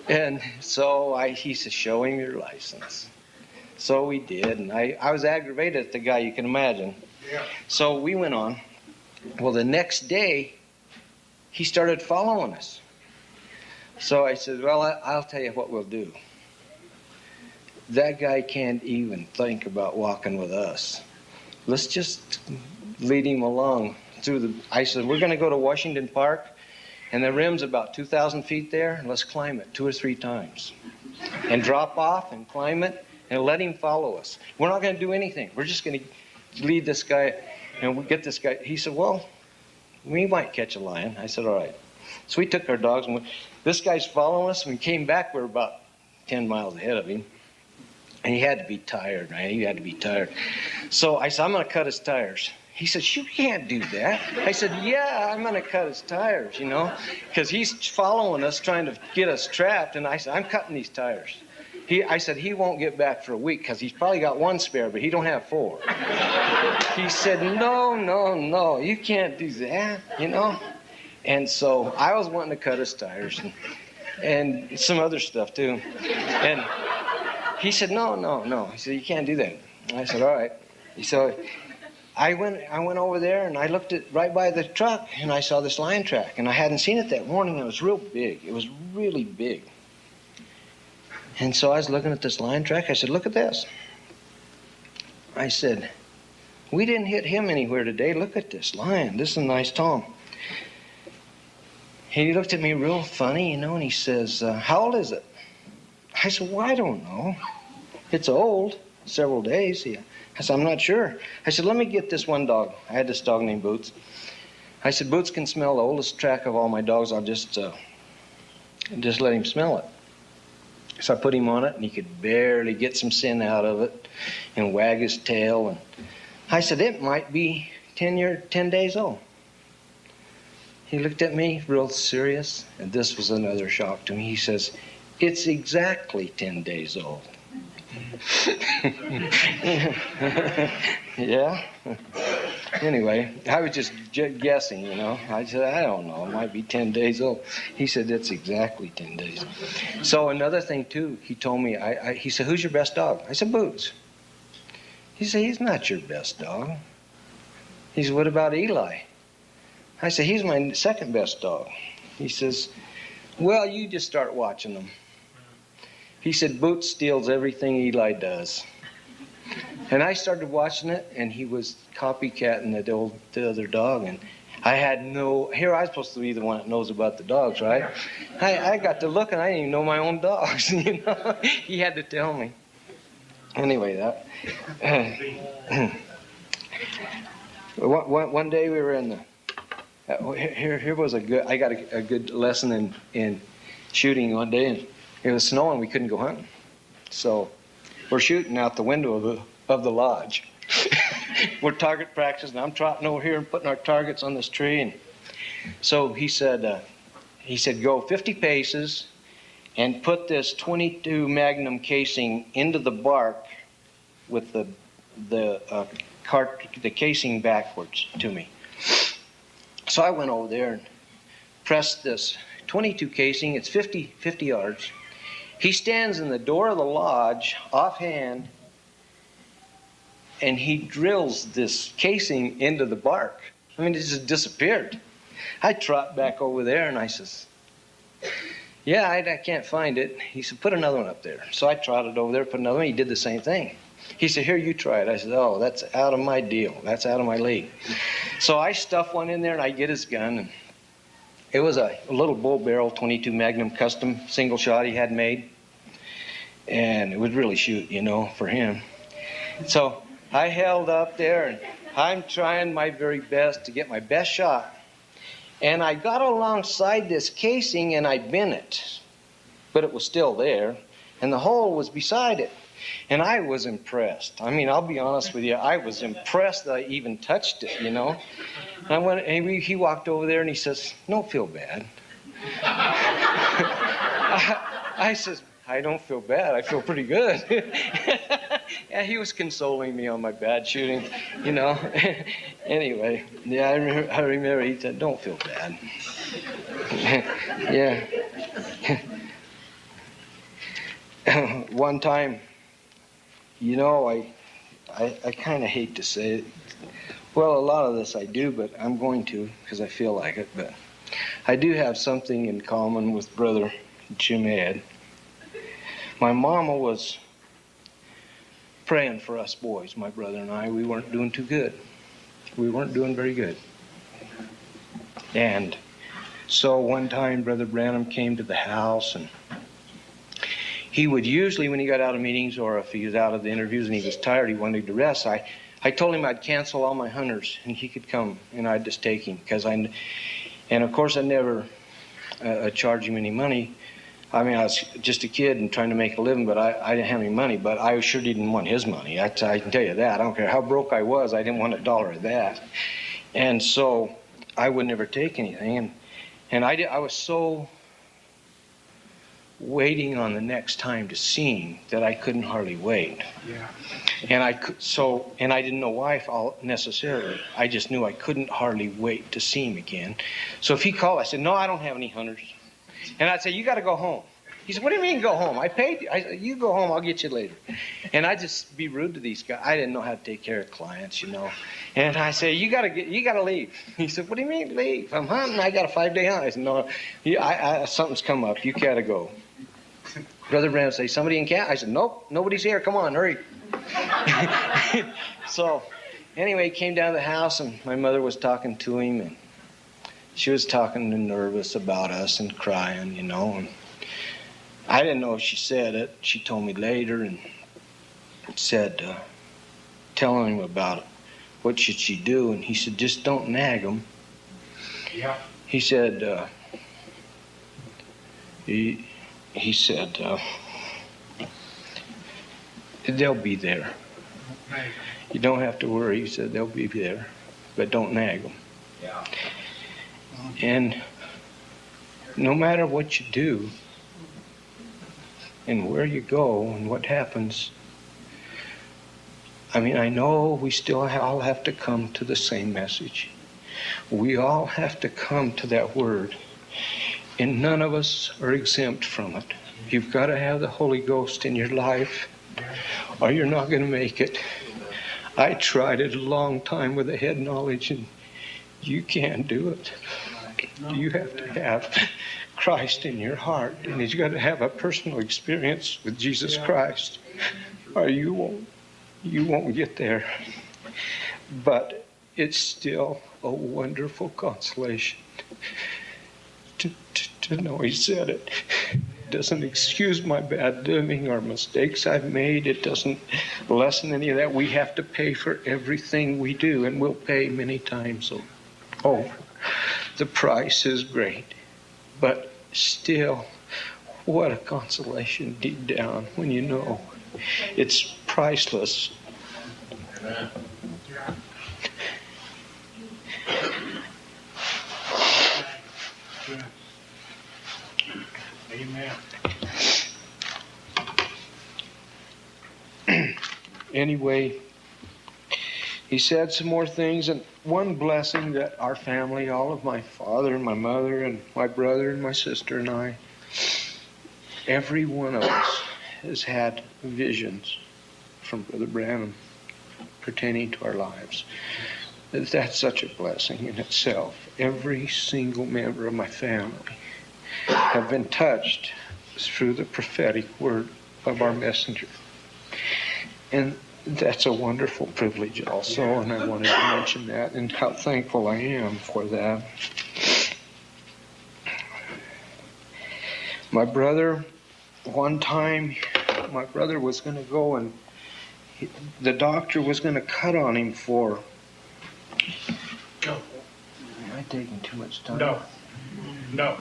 And so he said, "Show him your license." So we did, and I was aggravated at the guy, you can imagine. Yeah. So we went on. Well, the next day, he started following us. So I said, well, I'll tell you what we'll do. That guy can't even think about walking with us. Let's just lead him along through the... I said, we're going to go to Washington Park, and the rim's about 2,000 feet there, and let's climb it 2 or 3 times. And drop off and climb it, and let him follow us. We're not going to do anything. We're just going to lead this guy, and we'll get this guy. He said, well, we might catch a lion. I said, all right. So we took our dogs, and this guy's following us. When we came back, we were about 10 miles ahead of him. And he had to be tired, man. He had to be tired. So I said, I'm going to cut his tires. He said, you can't do that. I said, yeah, I'm going to cut his tires, you know, because he's following us, trying to get us trapped. And I said, I'm cutting these tires. I said, he won't get back for a week because he's probably got 1 spare, but he don't have 4. He said, no, you can't do that, you know. And so I was wanting to cut his tires and some other stuff too. And he said, no. He said, you can't do that. I said, all right. So I went over there and I looked at right by the truck and I saw this lion track. And I hadn't seen it that morning. It was real big. It was really big. And so I was looking at this lion track. I said, look at this. I said, we didn't hit him anywhere today. Look at this lion. This is a nice tom. He looked at me real funny, you know, and he says, how old is it? I said, well, I don't know. It's old, several days. I said, I'm not sure. I said, let me get this one dog. I had this dog named Boots. I said, Boots can smell the oldest track of all my dogs. I'll just let him smell it. So I put him on it, and he could barely get some sin out of it and wag his tail. And I said, it might be 10 days old. He looked at me real serious, and this was another shock to me. He says, it's exactly 10 days old. Yeah? Anyway, I was just guessing, you know. I said, I don't know. It might be 10 days old. He said, it's exactly 10 days. So another thing, too, he told me, he said, who's your best dog? I said, Boots. He said, he's not your best dog. He said, what about Eli? I said, he's my second best dog. He says, well, you just start watching them. He said, Boots steals everything Eli does. And I started watching it, and he was copycatting the other dog. And here I was supposed to be the one that knows about the dogs, right? I got to look, and I didn't even know my own dogs, you know. He had to tell me. Anyway, one day we were in the... Here was I got a good lesson in shooting one day, and it was snowing. We couldn't go hunting, so we're shooting out the window of the lodge. We're target practicing. I'm trotting over here and putting our targets on this tree, and so he said, go 50 paces and put this .22 Magnum casing into the bark with the casing backwards to me. So I went over there and pressed this .22 casing. It's 50 yards. He stands in the door of the lodge, offhand, and he drills this casing into the bark. I mean, it just disappeared. I trot back over there, and I says, yeah, I can't find it. He said, put another one up there. So I trotted over there, put another one. He did the same thing. He said, here, you try it. I said, oh, that's out of my deal. That's out of my league. So I stuff one in there, and I get his gun. And it was a little bull barrel, .22 Magnum custom single shot he had made. And it would really shoot, you know, for him. So I held up there, and I'm trying my very best to get my best shot. And I got alongside this casing, and I bent it. But it was still there, and the hole was beside it. And I was impressed. I mean, I'll be honest with you. I was impressed that I even touched it, you know. And he walked over there and he says, don't feel bad. I says, I don't feel bad. I feel pretty good. And he was consoling me on my bad shooting, you know. Anyway, yeah, I remember he said, don't feel bad. Yeah. One time, you know, I kind of hate to say it. Well, a lot of this I do, but I'm going to because I feel like it. But I do have something in common with Brother Jim Ed. My mama was praying for us boys, my brother and I. We weren't doing too good. We weren't doing very good. And so one time Brother Branham came to the house, and he would usually, when he got out of meetings or if he was out of the interviews and he was tired, he wanted to rest, I told him I'd cancel all my hunters and he could come and I'd just take him. And of course I never charged him any money. I mean, I was just a kid and trying to make a living, but I didn't have any money, but I sure didn't want his money. I can tell you that. I don't care how broke I was, I didn't want a dollar of that. And so I would never take anything. And I was so waiting on the next time to see him that I couldn't hardly wait. Yeah. And I didn't know why necessarily. I just knew I couldn't hardly wait to see him again. So if he called, I said, "No, I don't have any hunters." And I'd say, "You got to go home." He said, "What do you mean go home? I paid you." I said, "You go home, I'll get you later." And I'd just be rude to these guys. I didn't know how to take care of clients, you know. And I say, you got to leave." He said, "What do you mean leave? I'm hunting. I got a 5-day hunt." I said, "No, something's come up. You got to go." Brother Branham say, "Somebody in camp?" I said, "Nope, nobody's here. Come on, hurry." So anyway, he came down to the house, and my mother was talking to him, and she was talking and nervous about us and crying, you know. And I didn't know if she said it. She told me later and said, telling him about it, what should she do? And he said, "Just don't nag them." Yeah. He said, he said, "They'll be there. You don't have to worry." He said, "They'll be there, but don't nag them." Yeah. And no matter what you do and where you go and what happens, I mean, I know we still all have to come to the same message. We all have to come to that word. And none of us are exempt from it. You've got to have the Holy Ghost in your life, or you're not going to make it. I tried it a long time with the head knowledge, and you can't do it. You have to have Christ in your heart, and you've got to have a personal experience with Jesus Christ, or you won't get there. But it's still a wonderful consolation to know He said it. It doesn't excuse my bad doing or mistakes I've made. It doesn't lessen any of that. We have to pay for everything we do, and we'll pay many times over. The price is great, but still, what a consolation deep down when you know it's priceless. Amen. Anyway, he said some more things, and one blessing that our family, all of my father and my mother and my brother and my sister and I, every one of us has had visions from Brother Branham pertaining to our lives. That's such a blessing in itself. Every single member of my family have been touched through the prophetic word of our messenger. And that's a wonderful privilege also, and I wanted to mention that and how thankful I am for that. My brother, one time, my brother was going to go and the doctor was going to cut on him for... Go. Am I taking too much time? No. Go.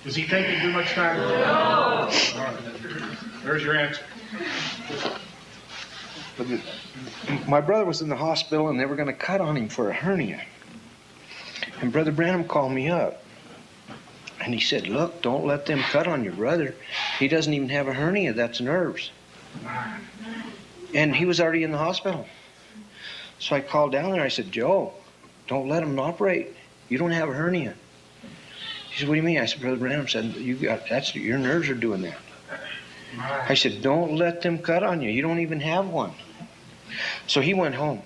Is he taking too much time? No. All right. There's your answer. But my brother was in the hospital and they were going to cut on him for a hernia. And Brother Branham called me up. And he said, "Look, don't let them cut on your brother. He doesn't even have a hernia. That's nerves." And he was already in the hospital. So I called down there. I said, "Joe, don't let him operate. You don't have a hernia." He said, "What do you mean?" I said, "Brother Branham said, your nerves are doing that." I said, "Don't let them cut on you. You don't even have one." So he went home.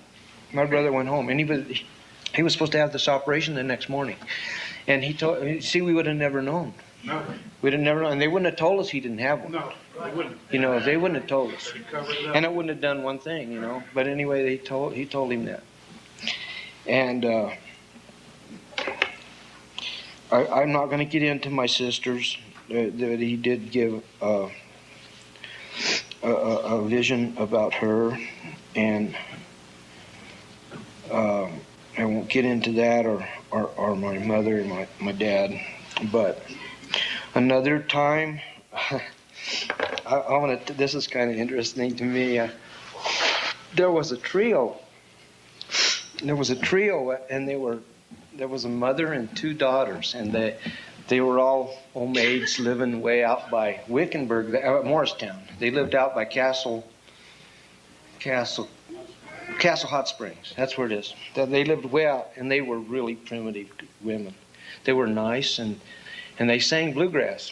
My brother went home. And he was supposed to have this operation the next morning. And he told, see, we would have never known. No. We'd have never known. And they wouldn't have told us he didn't have one. No, they wouldn't. You know, they wouldn't have told us. They covered it up. And it wouldn't have done one thing, you know. But anyway, he told him that. And I'm not going to get into my sisters. That he did give a vision about her, and I won't get into that, or my mother and my dad. But another time, this is kind of interesting to me. There was a trio. And there was a mother and two daughters, and they were all old maids living way out by Wickenburg, Morristown. They lived out by Castle Hot Springs. That's where it is. They lived way out, and they were really primitive women. They were nice, and they sang bluegrass.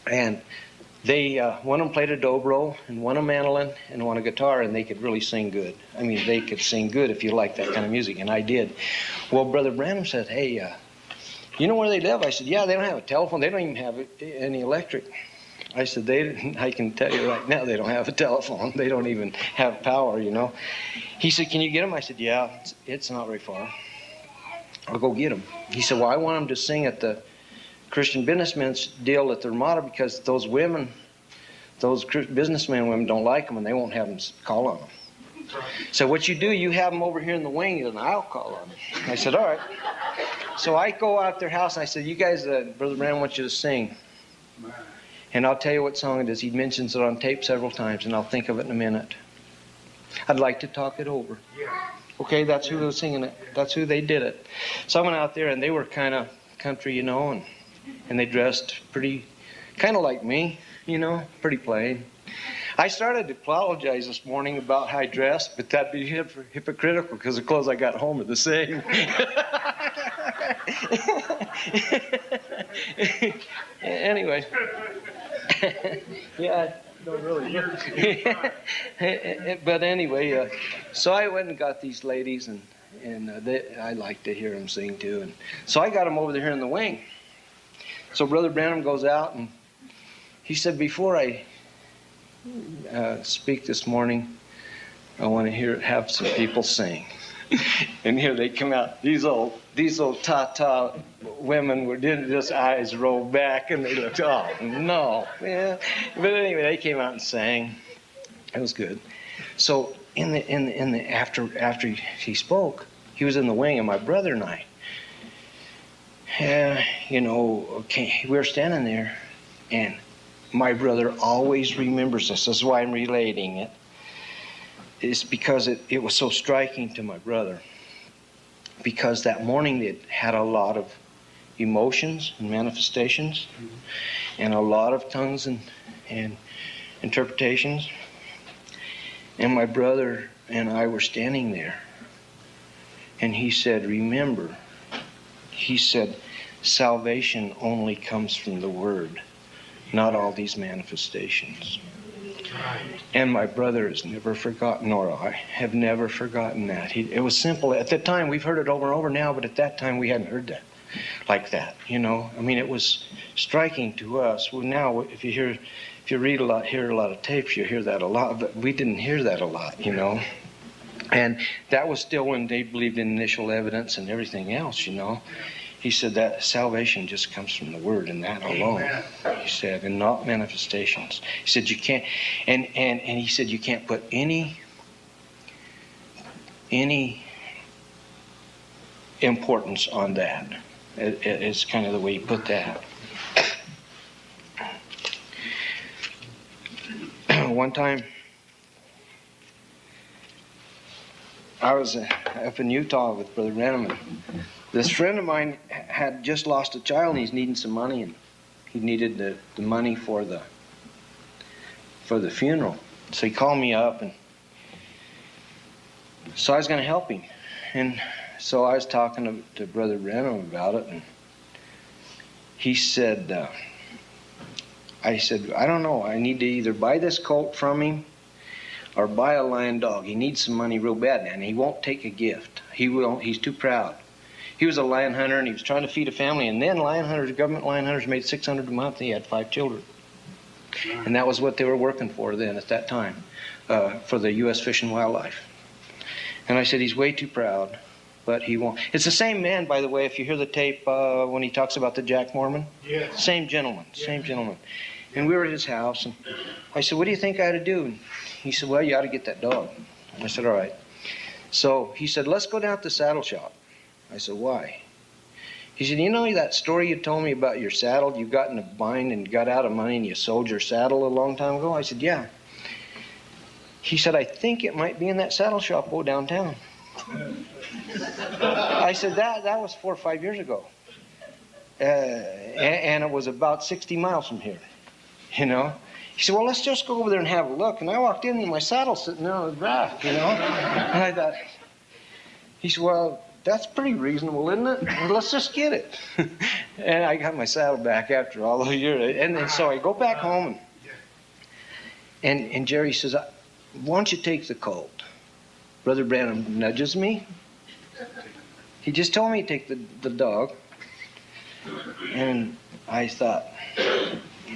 And one of them played a dobro, and one a mandolin, and one a guitar, and they could really sing good. I mean, they could sing good if you like that kind of music, and I did. Well, Brother Branham said, hey, you know where they live? I said, yeah, they don't have a telephone. They don't even have any electric. I said, I can tell you right now, they don't have a telephone. They don't even have power, you know. He said, can you get them? I said, yeah, it's not very far. I'll go get them. He said, well, I want them to sing at the Christian businessmen's deal at the Ramada, because those businessmen women don't like them, and they won't have them call on them. So what you do, you have them over here in the wing, and I'll call on them. I said, all right. So I go out their house, and I said, you guys, Brother Branham wants you to sing. And I'll tell you what song it is. He mentions it on tape several times, and I'll think of it in a minute. I'd like to talk it over. Okay, that's who was singing it. That's who they did it. So I went out there, and they were kind of country, you know, and they dressed pretty, kind of like me, you know, pretty plain. I started to apologize this morning about how I dressed, but that'd be hypocritical, because the clothes I got home are the same. Anyway. Yeah, I don't really look. But anyway, so I went and got these ladies, and I like to hear them sing too. And so I got them over there in the wing. So Brother Branham goes out, and he said, before I speak this morning, I want to have some people sing. And here they come out. These old ta-ta women were just eyes rolled back, and they looked, oh no, yeah. But anyway, they came out and sang. It was good. So after he spoke, he was in the wing, and my brother and I, we were standing there, and my brother always remembers this. This is why I'm relating it. It's because it was so striking to my brother. Because that morning they had a lot of emotions and manifestations, and a lot of tongues and interpretations. And my brother and I were standing there, and he said, remember, he said, salvation only comes from the Word, not all these manifestations. And my brother has never forgotten, nor I have never forgotten that. It was simple. At that time, we've heard it over and over now, but at that time we hadn't heard that like that, you know. I mean, it was striking to us. Well, now, if you read a lot, hear a lot of tapes, you hear that a lot, but we didn't hear that a lot, you know. And that was still when they believed in initial evidence and everything else, you know. He said that salvation just comes from the Word, and that alone. He said, and not manifestations. He said you can't, and he said you can't put any importance on that. It's kind of the way he put that. One time, I was up in Utah with Brother Branham. This friend of mine had just lost a child, and he's needing some money, and he needed the money for the funeral. So he called me up, and so I was going to help him. And so I was talking to Brother Branham about it, and he said, I said, I don't know. I need to either buy this colt from him or buy a lion dog. He needs some money real bad, and he won't take a gift. He will. He's too proud. He was a lion hunter, and he was trying to feed a family. And then government lion hunters made $600 a month, and he had 5 children. And that was what they were working for then at that time, for the U.S. Fish and Wildlife. And I said, he's way too proud, but he won't. It's the same man, by the way, if you hear the tape when he talks about the Jack Mormon. Yes. Same gentleman, same gentleman. And we were at his house, and I said, what do you think I ought to do? And he said, well, you ought to get that dog. I said, all right. So he said, let's go down to the saddle shop. I said, why? He said, you know that story you told me about your saddle? You got in a bind and got out of money and you sold your saddle a long time ago? I said, yeah. He said, I think it might be in that saddle shop downtown. I said, that was 4 or 5 years ago. And it was about 60 miles from here, you know. He said, well, let's just go over there and have a look. And I walked in and my saddle's sitting there on the rack, you know. And I thought, he said, well, that's pretty reasonable, isn't it? Well, let's just get it. And I got my saddle back after all those years. And then so I go back home, and Jerry says, why don't you take the colt? Brother Branham nudges me. He just told me to take the dog. And I thought,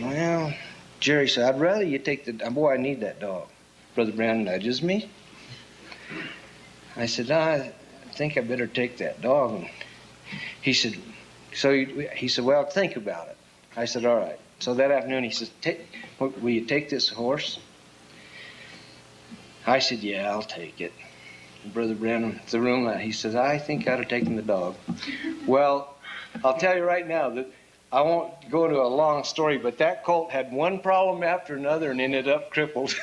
well, Jerry said, I'd rather you take boy, I need that dog. Brother Branham nudges me. I said, I think I better take that dog. And he said, well, think about it. I said, all right. So that afternoon he says, will you take this horse? I said, yeah, I'll take it. And Brother Branham, the room, he says, I think I'd have taken the dog. Well, I'll tell you right now that I won't go into a long story, but that colt had one problem after another and ended up crippled.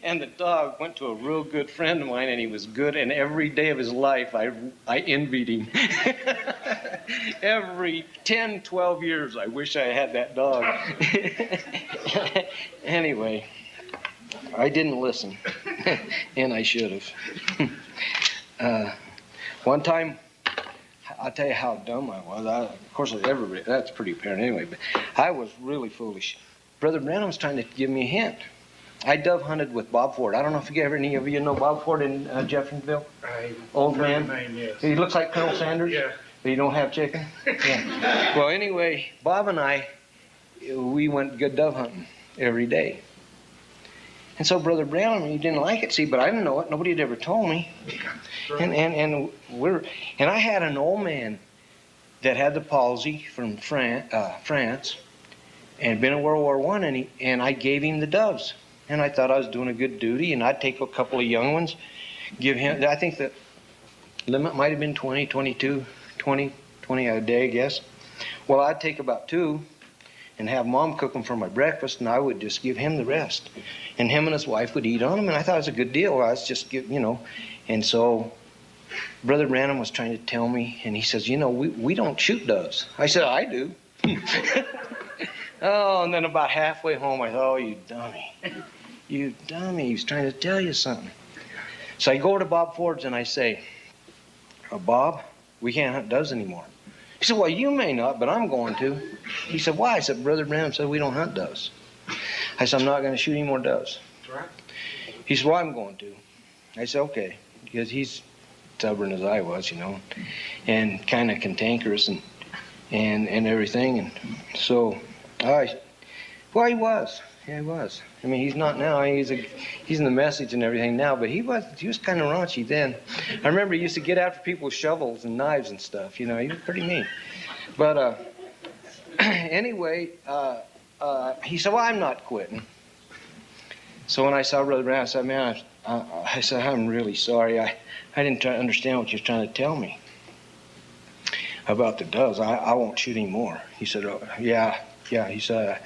And the dog went to a real good friend of mine, and he was good. And every day of his life, I envied him. Every 10, 12 years, I wish I had that dog. Anyway, I didn't listen, and I should have. One time, I'll tell you how dumb I was. Of course, that's pretty apparent anyway, but I was really foolish. Brother Branham was trying to give me a hint. I dove hunted with Bob Ford. I don't know if any of you know Bob Ford in Jeffersonville? Old man? Name, yes. He looks like Colonel Sanders? Yeah. But you don't have chicken? Yeah. Well, anyway, Bob and I, we went good dove hunting every day. And so Brother Branham, he didn't like it, see, but I didn't know it. Nobody had ever told me. And I had an old man that had the palsy from France and had been in World War I, and I gave him the doves. And I thought I was doing a good duty, and I'd take a couple of young ones, give him, I think the limit might have been 20 a day, I guess. Well, I'd take about 2 and have Mom cook them for my breakfast, and I would just give him the rest. And him and his wife would eat on them, and I thought it was a good deal. I was just, and so Brother Branham was trying to tell me, and he says, we don't shoot doves. I said, I do. Oh, and then about halfway home, I thought, oh, you dummy. You dummy. He was trying to tell you something. So I go over to Bob Ford's, and I say, Bob, we can't hunt doves anymore. He said, well, you may not, but I'm going to. He said, why? I said, Brother Branham said we don't hunt doves. I said, I'm not going to shoot any more doves. Right. He said, well, I'm going to. I said, okay, because he's stubborn as I was, and kind of cantankerous and everything. And so, he was. Yeah, he was. I mean, he's not now. He's in the message and everything now, but he was kind of raunchy then. I remember he used to get after people with shovels and knives and stuff. He was pretty mean. But anyway, he said, well, I'm not quitting. So when I saw Brother Brown, I said, man, I said, I'm really sorry. I didn't understand what you're trying to tell me about the doves. I won't shoot anymore. He said, oh, yeah. He said,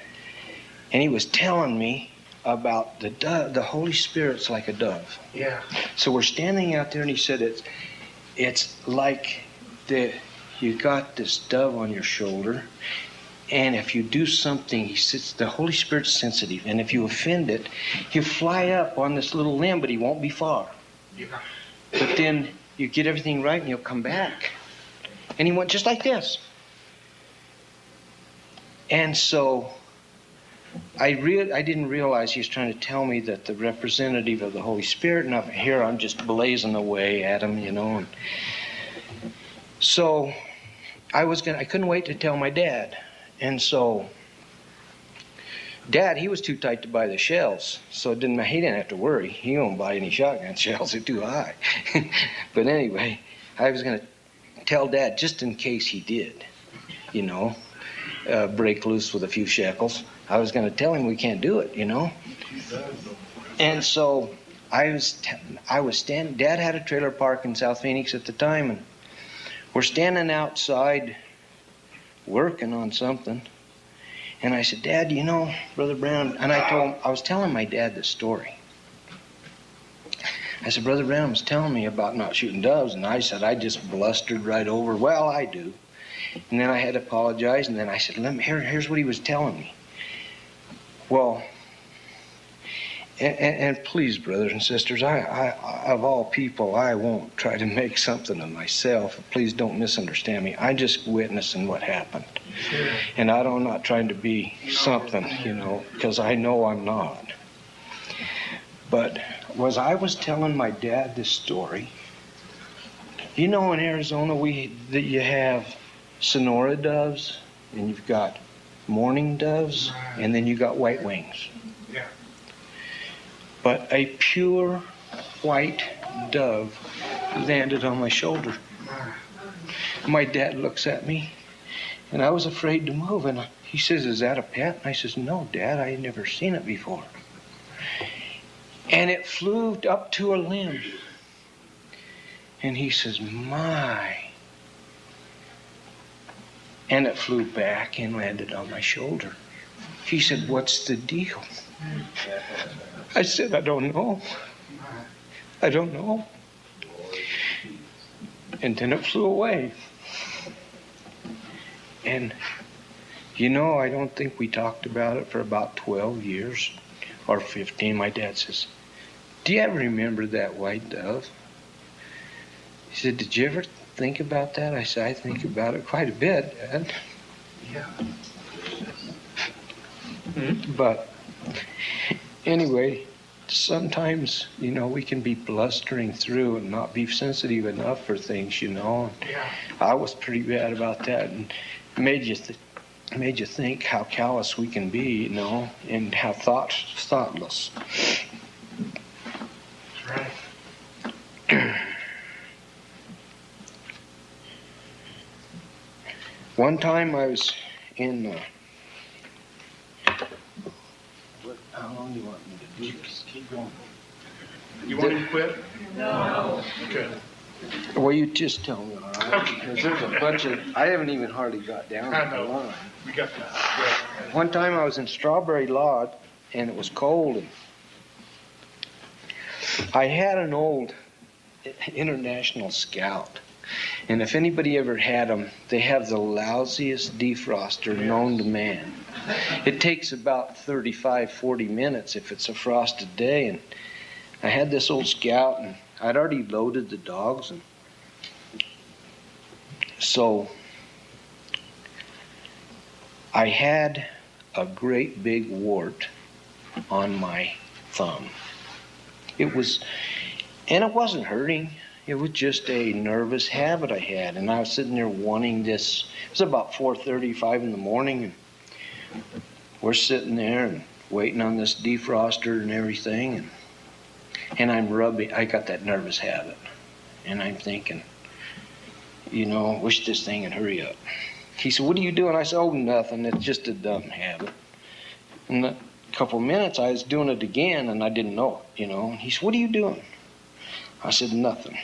and he was telling me about the Holy Spirit's like a dove. Yeah. So we're standing out there, and he said, it's like you got this dove on your shoulder, and if you do something, the Holy Spirit's sensitive, and if you offend it, he'll fly up on this little limb, but he won't be far. Yeah. But then you get everything right, and he'll come back. And he went just like this. And so I didn't realize he was trying to tell me that the representative of the Holy Spirit, and here I'm just blazing away at him, So I couldn't wait to tell my dad. And so Dad, he was too tight to buy the shells, so he didn't have to worry. He won't buy any shotgun shells, they're too high. But anyway, I was going to tell Dad, just in case he did, break loose with a few shekels. I was going to tell him we can't do it, And so I was standing, Dad had a trailer park in South Phoenix at the time, and we're standing outside working on something. And I said, Dad, Brother Branham, and I was telling my dad this story. I said, Brother Branham was telling me about not shooting doves, and I said, I just blustered right over, well, I do. And then I had to apologize, and then I said, here's what he was telling me. Well, and please, brothers and sisters, I of all people, I won't try to make something of myself. Please don't misunderstand me. I'm just witnessing what happened. And I'm not trying to be something, because I know I'm not. But I was telling my dad this story. In Arizona, you have Sonora doves, and you've got mourning doves, and then you got white wings. Yeah. But a pure white dove landed on my shoulder. My dad looks at me, and I was afraid to move. And he says, is that a pet? And I says, no, Dad, I had never seen it before. And it flew up to a limb. And he says, my. And it flew back and landed on my shoulder. He said, what's the deal? I said, I don't know. I don't know. And then it flew away. And, I don't think we talked about it for about 12 years or 15. My dad says, do you ever remember that white dove? He said, did you ever think about that? I said, I think about it quite a bit, Dad. Yeah. But anyway, sometimes, we can be blustering through and not be sensitive enough for things, Yeah. I was pretty bad about that, and it made you think how callous we can be, and how thoughtless. Right. One time I was in. How long do you want me to do this? Keep going. You want him to quit? No. Okay. Well, you just tell me, all right? Because there's a bunch of. I haven't even hardly got down I to the know. line. We got that. One time I was in Strawberry Lodge, and it was cold, and I had an old International Scout. And if anybody ever had them, they have the lousiest defroster known to man. It takes about 35, 40 minutes if it's a frosted day. And I had this old Scout, and I'd already loaded the dogs. And so I had a great big wart on my thumb. And it wasn't hurting. It was just a nervous habit I had, and I was sitting there wanting this. It was about 4:35 in the morning, and we're sitting there and waiting on this defroster and everything, and I'm rubbing. I got that nervous habit, and I'm thinking, wish this thing would hurry up. He said, what are you doing? I said, oh, nothing. It's just a dumb habit. In a couple of minutes, I was doing it again, and I didn't know it, And he said, what are you doing? I said, nothing.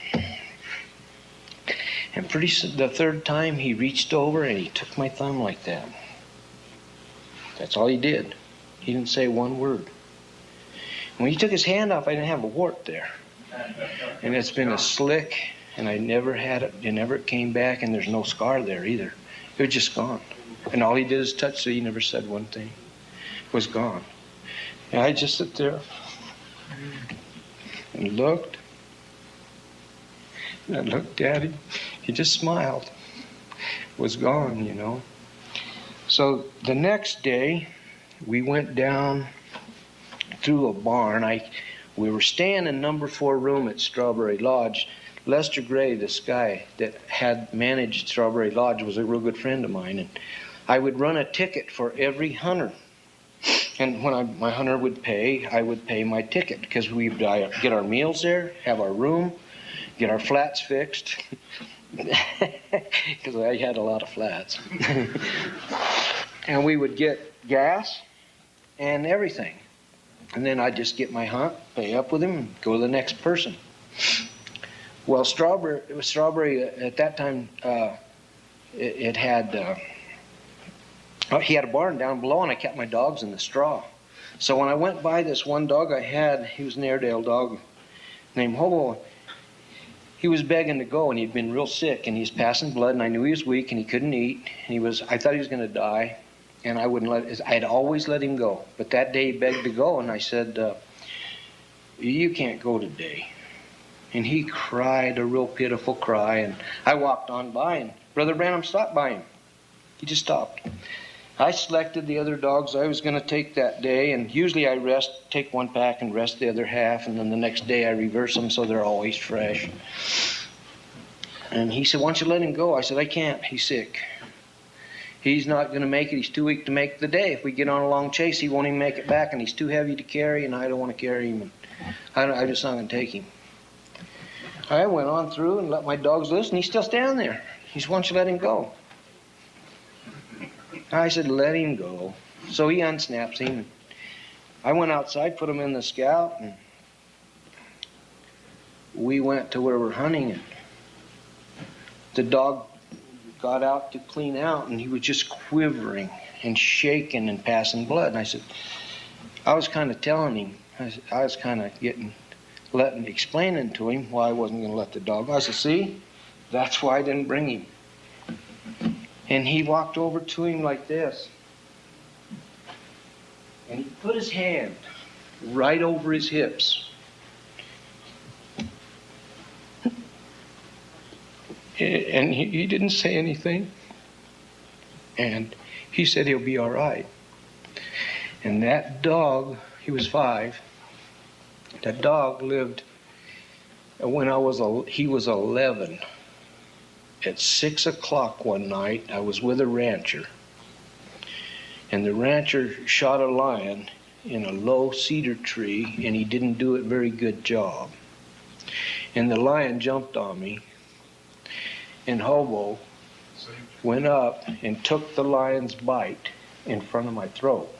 And the third time he reached over and he took my thumb like that. That's all he did. He didn't say one word. When he took his hand off, I didn't have a wart there. And it's been a slick, and I never had it. It never came back, and there's no scar there either. It was just gone. And all he did is touch, so he never said one thing. It was gone. And I just sit there and looked. And I looked at him. He just smiled. It was gone, So the next day, we went down through a barn. We were staying in number 4 room at Strawberry Lodge. Lester Gray, this guy that had managed Strawberry Lodge, was a real good friend of mine, and I would run a ticket for every hunter. And when my hunter would pay, I would pay my ticket, because we'd get our meals there, have our room, get our flats fixed, because I had a lot of flats. And we would get gas and everything. And then I'd just get my hunt, pay up with him, and go to the next person. Well, Strawberry at that time, it had... he had a barn down below, and I kept my dogs in the straw. So when I went by this one dog I had, he was an Airedale dog named Hobo. He was begging to go, and he'd been real sick, and he was passing blood, and I knew he was weak, and he couldn't eat, and I thought he was going to die, and I'd always let him go. But that day he begged to go, and I said, you can't go today. And he cried a real pitiful cry, and I walked on by, and Brother Branham stopped by him. He just stopped. I selected the other dogs I was going to take that day, and usually I take one pack and rest the other half, and then the next day I reverse them so they're always fresh. And he said, why don't you let him go? I said, I can't. He's sick. He's not going to make it. He's too weak to make the day. If we get on a long chase, he won't even make it back, and he's too heavy to carry, and I don't want to carry him. And I'm just not going to take him. I went on through and let my dogs loose, and he's still standing there. He said, why don't you let him go? I said, let him go. So he unsnaps him. I went outside, put him in the scout, and we went to where we're hunting. And the dog got out to clean out, and he was just quivering and shaking and passing blood. And I was kind of telling him, I was kind of explaining to him why I wasn't going to let the dog go. I said, see, that's why I didn't bring him. And he walked over to him like this. And he put his hand right over his hips. And he didn't say anything. And he said he'll be all right. And that dog, he was 5. That dog lived when he was 11. At 6 o'clock one night, I was with a rancher, and the rancher shot a lion in a low cedar tree, and he didn't do a very good job. And the lion jumped on me, and Hobo went up and took the lion's bite in front of my throat.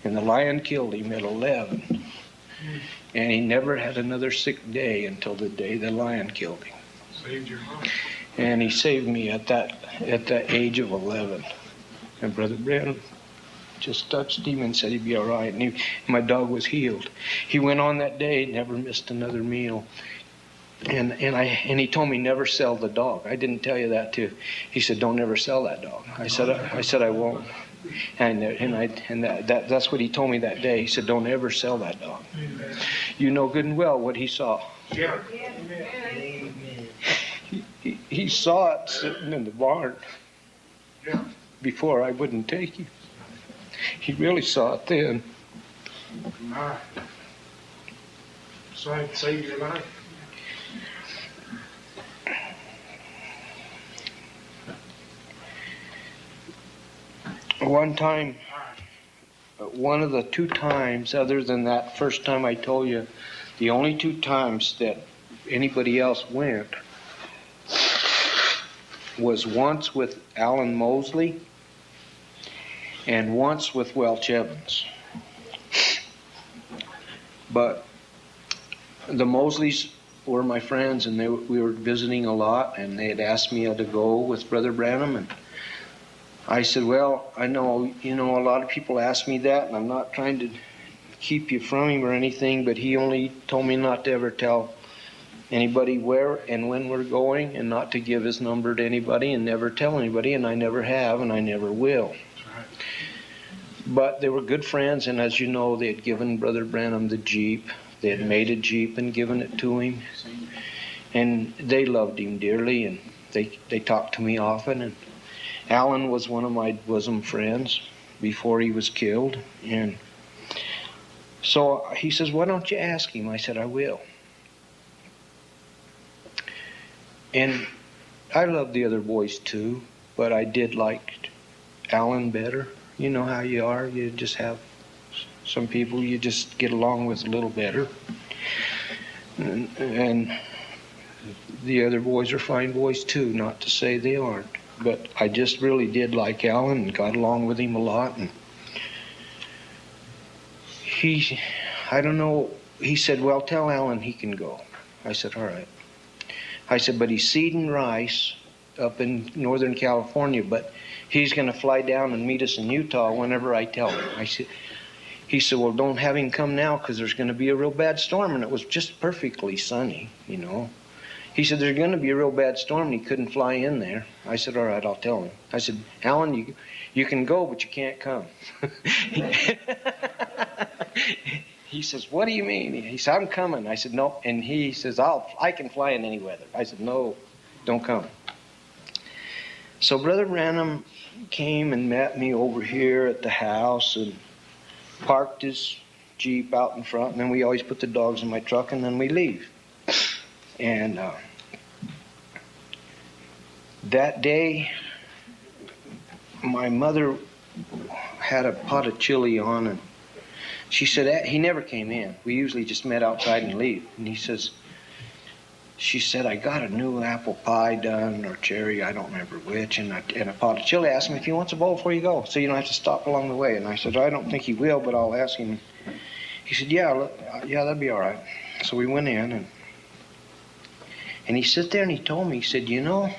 And the lion killed him at 11. And he never had another sick day until the day the lion killed him. Saved your life. And he saved me at the age of 11. And Brother Branham just touched him and said he'd be all right. And my dog was healed. He went on that day, never missed another meal. And he told me never sell the dog. I didn't tell you that too. He said, don't ever sell that dog. I said I won't. And that's what he told me that day. He said, don't ever sell that dog. You know good and well what he saw. Yeah. He saw it sitting in the barn before I wouldn't take him. He really saw it then. So I saved your life. One time, one of the 2 times, other than that first time I told you, the only 2 times that anybody else went was once with Alan Mosley and once with Welch Evans. But the Mosleys were my friends, and we were visiting a lot, and they had asked me to go with Brother Branham, and I said, well, I know, a lot of people ask me that, and I'm not trying to keep you from him or anything, but he only told me not to ever tell anybody where and when we're going, and not to give his number to anybody, and never tell anybody, and I never have, and I never will. Right. But they were good friends, and as you know, they had given Brother Branham the Jeep. They had made a Jeep and given it to him, and they loved him dearly, and they talked to me often, and Alan was one of my bosom friends before he was killed, and so he says, why don't you ask him? I said, I will. And I love the other boys too, but I did like Alan better. You know how you are. You just have some people you just get along with a little better. And the other boys are fine boys too, not to say they aren't. But I just really did like Alan and got along with him a lot. And I don't know, he said, well, tell Alan he can go. I said, all right. I said, but he's seeding rice up in Northern California, but he's going to fly down and meet us in Utah whenever I tell him. He said, well, don't have him come now because there's going to be a real bad storm. And it was just perfectly sunny, you know. He said, there's going to be a real bad storm, and he couldn't fly in there. I said, all right, I'll tell him. I said, Alan, you can go, but you can't come. He says, what do you mean? He said, I'm coming. I said, no. And he says, I can fly in any weather. I said, no, don't come. So Brother Branham came and met me over here at the house and parked his Jeep out in front. And then we always put the dogs in my truck, and then we leave. And that day, my mother had a pot of chili on, and she said he never came in. We usually just met outside and leave. And she said, I got a new apple pie done, or cherry, I don't remember which, and a pot of chili. I asked him if he wants a bowl before you go, so you don't have to stop along the way. And I said, I don't think he will, but I'll ask him. He said, yeah, that'd be all right. So we went in, and he sat there and he told me, he said, you know,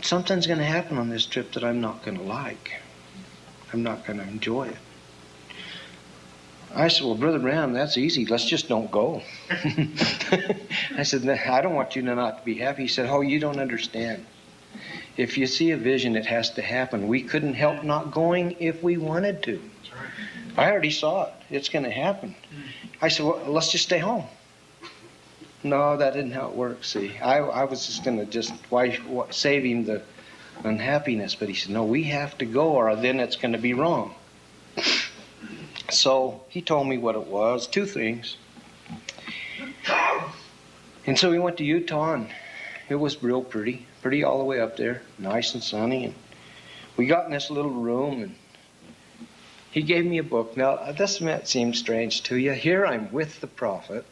something's going to happen on this trip that I'm not going to like. I'm not going to enjoy it. I said, well, Brother Branham, that's easy. Let's just don't go. I said, I don't want you to not be happy. He said, oh, you don't understand. If you see a vision, it has to happen. We couldn't help not going if we wanted to. I already saw it. It's going to happen. I said, well, let's just stay home. No, that isn't how it works, see. I was just going to save him the unhappiness. But he said, no, we have to go or then it's going to be wrong. So he told me what it was, 2 things. And so we went to Utah, and it was real pretty all the way up there, nice and sunny. And we got in this little room, and he gave me a book. Now, this might seem strange to you. Here I'm with the prophet,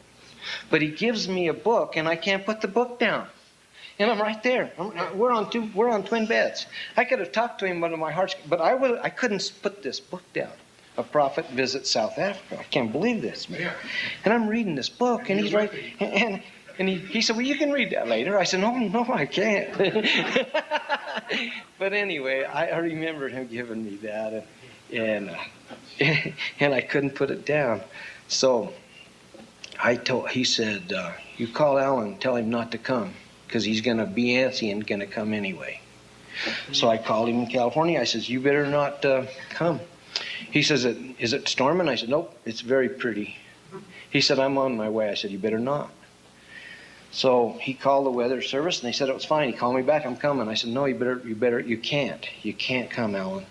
but he gives me a book, and I can't put the book down. And I'm right there. We're on twin beds. I could have talked to him, but my heart's. But I couldn't put this book down. A prophet visits South Africa. I can't believe this, man. And I'm reading this book, and he's right. And he said, well, you can read that later. I said, no, I can't. But anyway, I remember him giving me that, and I couldn't put it down. So he said, you call Alan and tell him not to come, because he's going to be antsy and going to come anyway. So I called him in California. I says, you better not come. He says, is it storming? I said, nope, it's very pretty. He said, I'm on my way. I said, you better not. So he called the weather service, and they said it was fine. He called me back, I'm coming. I said, no, you can't come, Alan.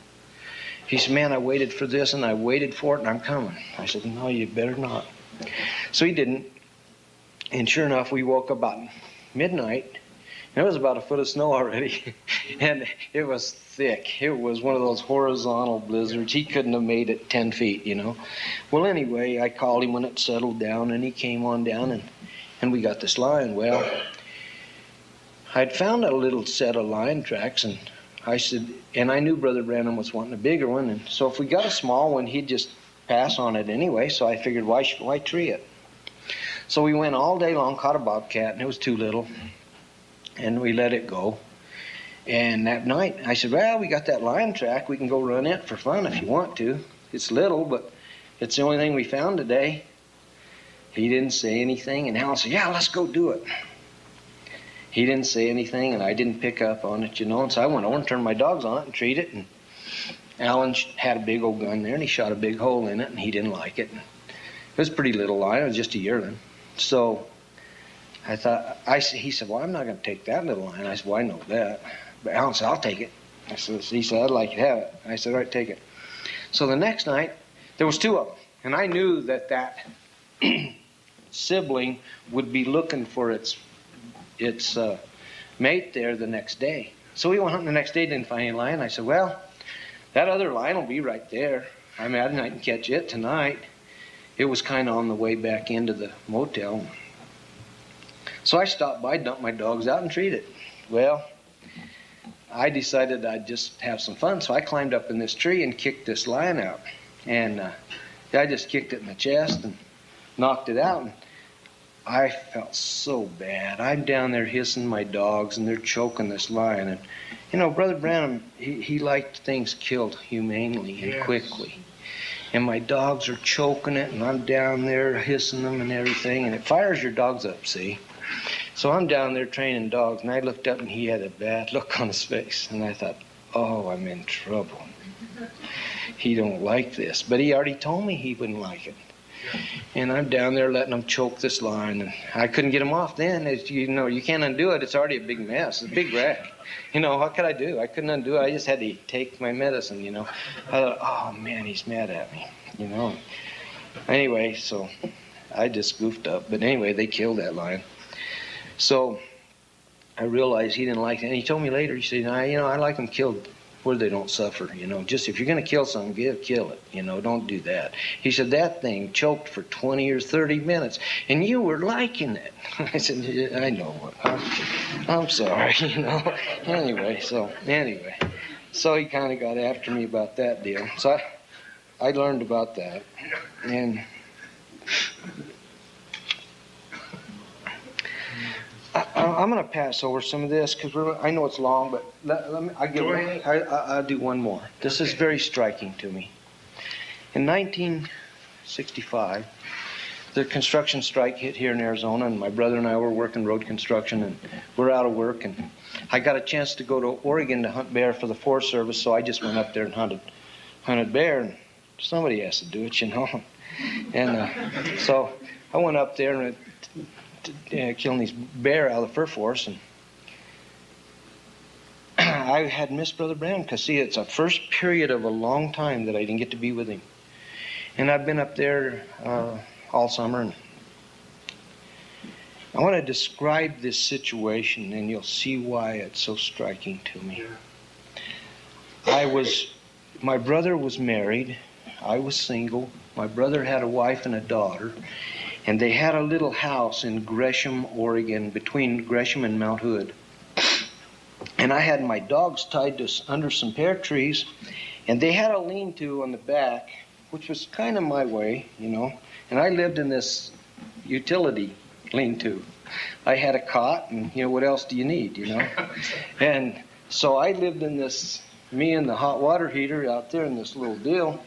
He said, man, I waited for this, and I waited for it, and I'm coming. I said, no, you better not. So he didn't. And sure enough, we woke about midnight. There was about a foot of snow already, and it was thick. It was one of those horizontal blizzards. He couldn't have made it 10 feet, you know. Well, anyway, I called him when it settled down, and he came on down, and we got this line. Well, I'd found a little set of line tracks, and I said, and I knew Brother Branham was wanting a bigger one, and so if we got a small one, he'd just pass on it anyway, so I figured, why tree it? So we went all day long, caught a bobcat, and it was too little. And we let it go. And that night, I said, well, we got that line track. We can go run it for fun if you want to. It's little, but it's the only thing we found today. He didn't say anything. And Alan said, yeah, let's go do it. He didn't say anything, and I didn't pick up on it, you know. And so I went over and turned my dogs on it and treated it. And Alan had a big old gun there, and he shot a big hole in it, and he didn't like it. It was a pretty little line. It was just a yearling. So he said, well, I'm not going to take that little line. I said, well, I know that. But Alan said, I'll take it. He said, I'd like you to have it. I said, all right, take it. So the next night, there was 2 of them. And I knew that sibling would be looking for its mate there the next day. So we went hunting the next day, didn't find any lion. I said, well, that other lion will be right there. I imagine I can catch it tonight. It was kind of on the way back into the motel. So I stopped by, dumped my dogs out, and treated it. Well, I decided I'd just have some fun, so I climbed up in this tree and kicked this lion out. And I just kicked it in the chest and knocked it out. And I felt so bad. I'm down there hissing my dogs, and they're choking this lion. And, you know, Brother Branham, he liked things killed humanely and quickly. And my dogs are choking it, and I'm down there hissing them and everything. And it fires your dogs up, see? So I'm down there training dogs, and I looked up, and he had a bad look on his face. And I thought, oh, I'm in trouble. He don't like this. But he already told me he wouldn't like it. And I'm down there letting him choke this lion, and I couldn't get him off then. As you know, you can't undo it. It's already a big mess. It's a big wreck. You know, what could I do? I couldn't undo it. I just had to take my medicine, you know. I thought, oh, man, he's mad at me, you know. Anyway, so I just goofed up. But anyway, they killed that lion. So I realized he didn't like it. And he told me later, he said, I like them killed where they don't suffer, you know. Just if you're going to kill something, kill it, you know. Don't do that. He said, that thing choked for 20 or 30 minutes, and you were liking it. I said, yeah, I know. I'm sorry, you know. Anyway, so he kind of got after me about that deal. So I learned about that. And I'm going to pass over some of this because I know it's long, but I'll do one more. This is very striking to me. In 1965, the construction strike hit here in Arizona, and my brother and I were working road construction, and we're out of work, and I got a chance to go to Oregon to hunt bear for the Forest Service, so I just went up there and hunted bear, and somebody has to do it, you know. And so I went up there and killing these bear out of the fur forest, and I had missed Brother Branham because, see, it's a first period of a long time that I didn't get to be with him. And I've been up there all summer, and I want to describe this situation, and you'll see why it's so striking to me. My brother was married. I was single. My brother had a wife and a daughter. And they had a little house in Gresham, Oregon, between Gresham and Mount Hood. And I had my dogs tied under some pear trees, and they had a lean-to on the back, which was kind of my way, you know. And I lived in this utility lean-to. I had a cot, and, you know, what else do you need, you know? And so I lived in this, me and the hot water heater out there in this little deal,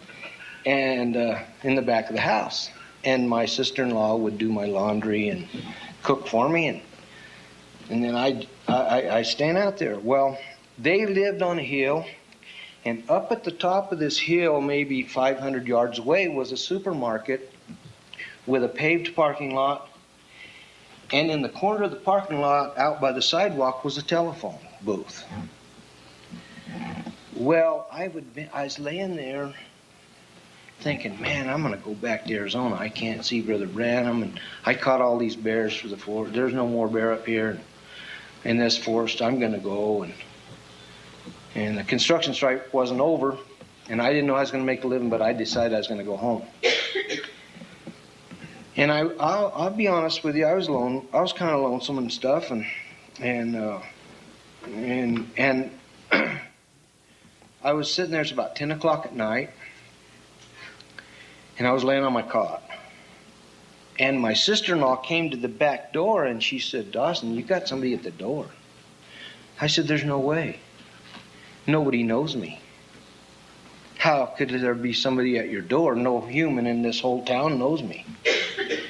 and in the back of the house. And my sister-in-law would do my laundry and cook for me, and then I stand out there. Well, they lived on a hill, and up at the top of this hill, maybe 500 yards away, was a supermarket with a paved parking lot, and in the corner of the parking lot, out by the sidewalk, was a telephone booth. Well, I was laying there thinking, man, I'm going to go back to Arizona. I can't see Brother Branham, and I caught all these bears for the forest. There's no more bear up here in this forest. I'm going to go, and the construction strike wasn't over, and I didn't know I was going to make a living, but I decided I was going to go home. And I'll be honest with you, I was alone. I was kind of lonesome and stuff, and I was sitting there. It's about 10 o'clock at night. And I was laying on my cot. And my sister-in-law came to the back door, and she said, Dawson, you got somebody at the door. I said, there's no way. Nobody knows me. How could there be somebody at your door? No human in this whole town knows me.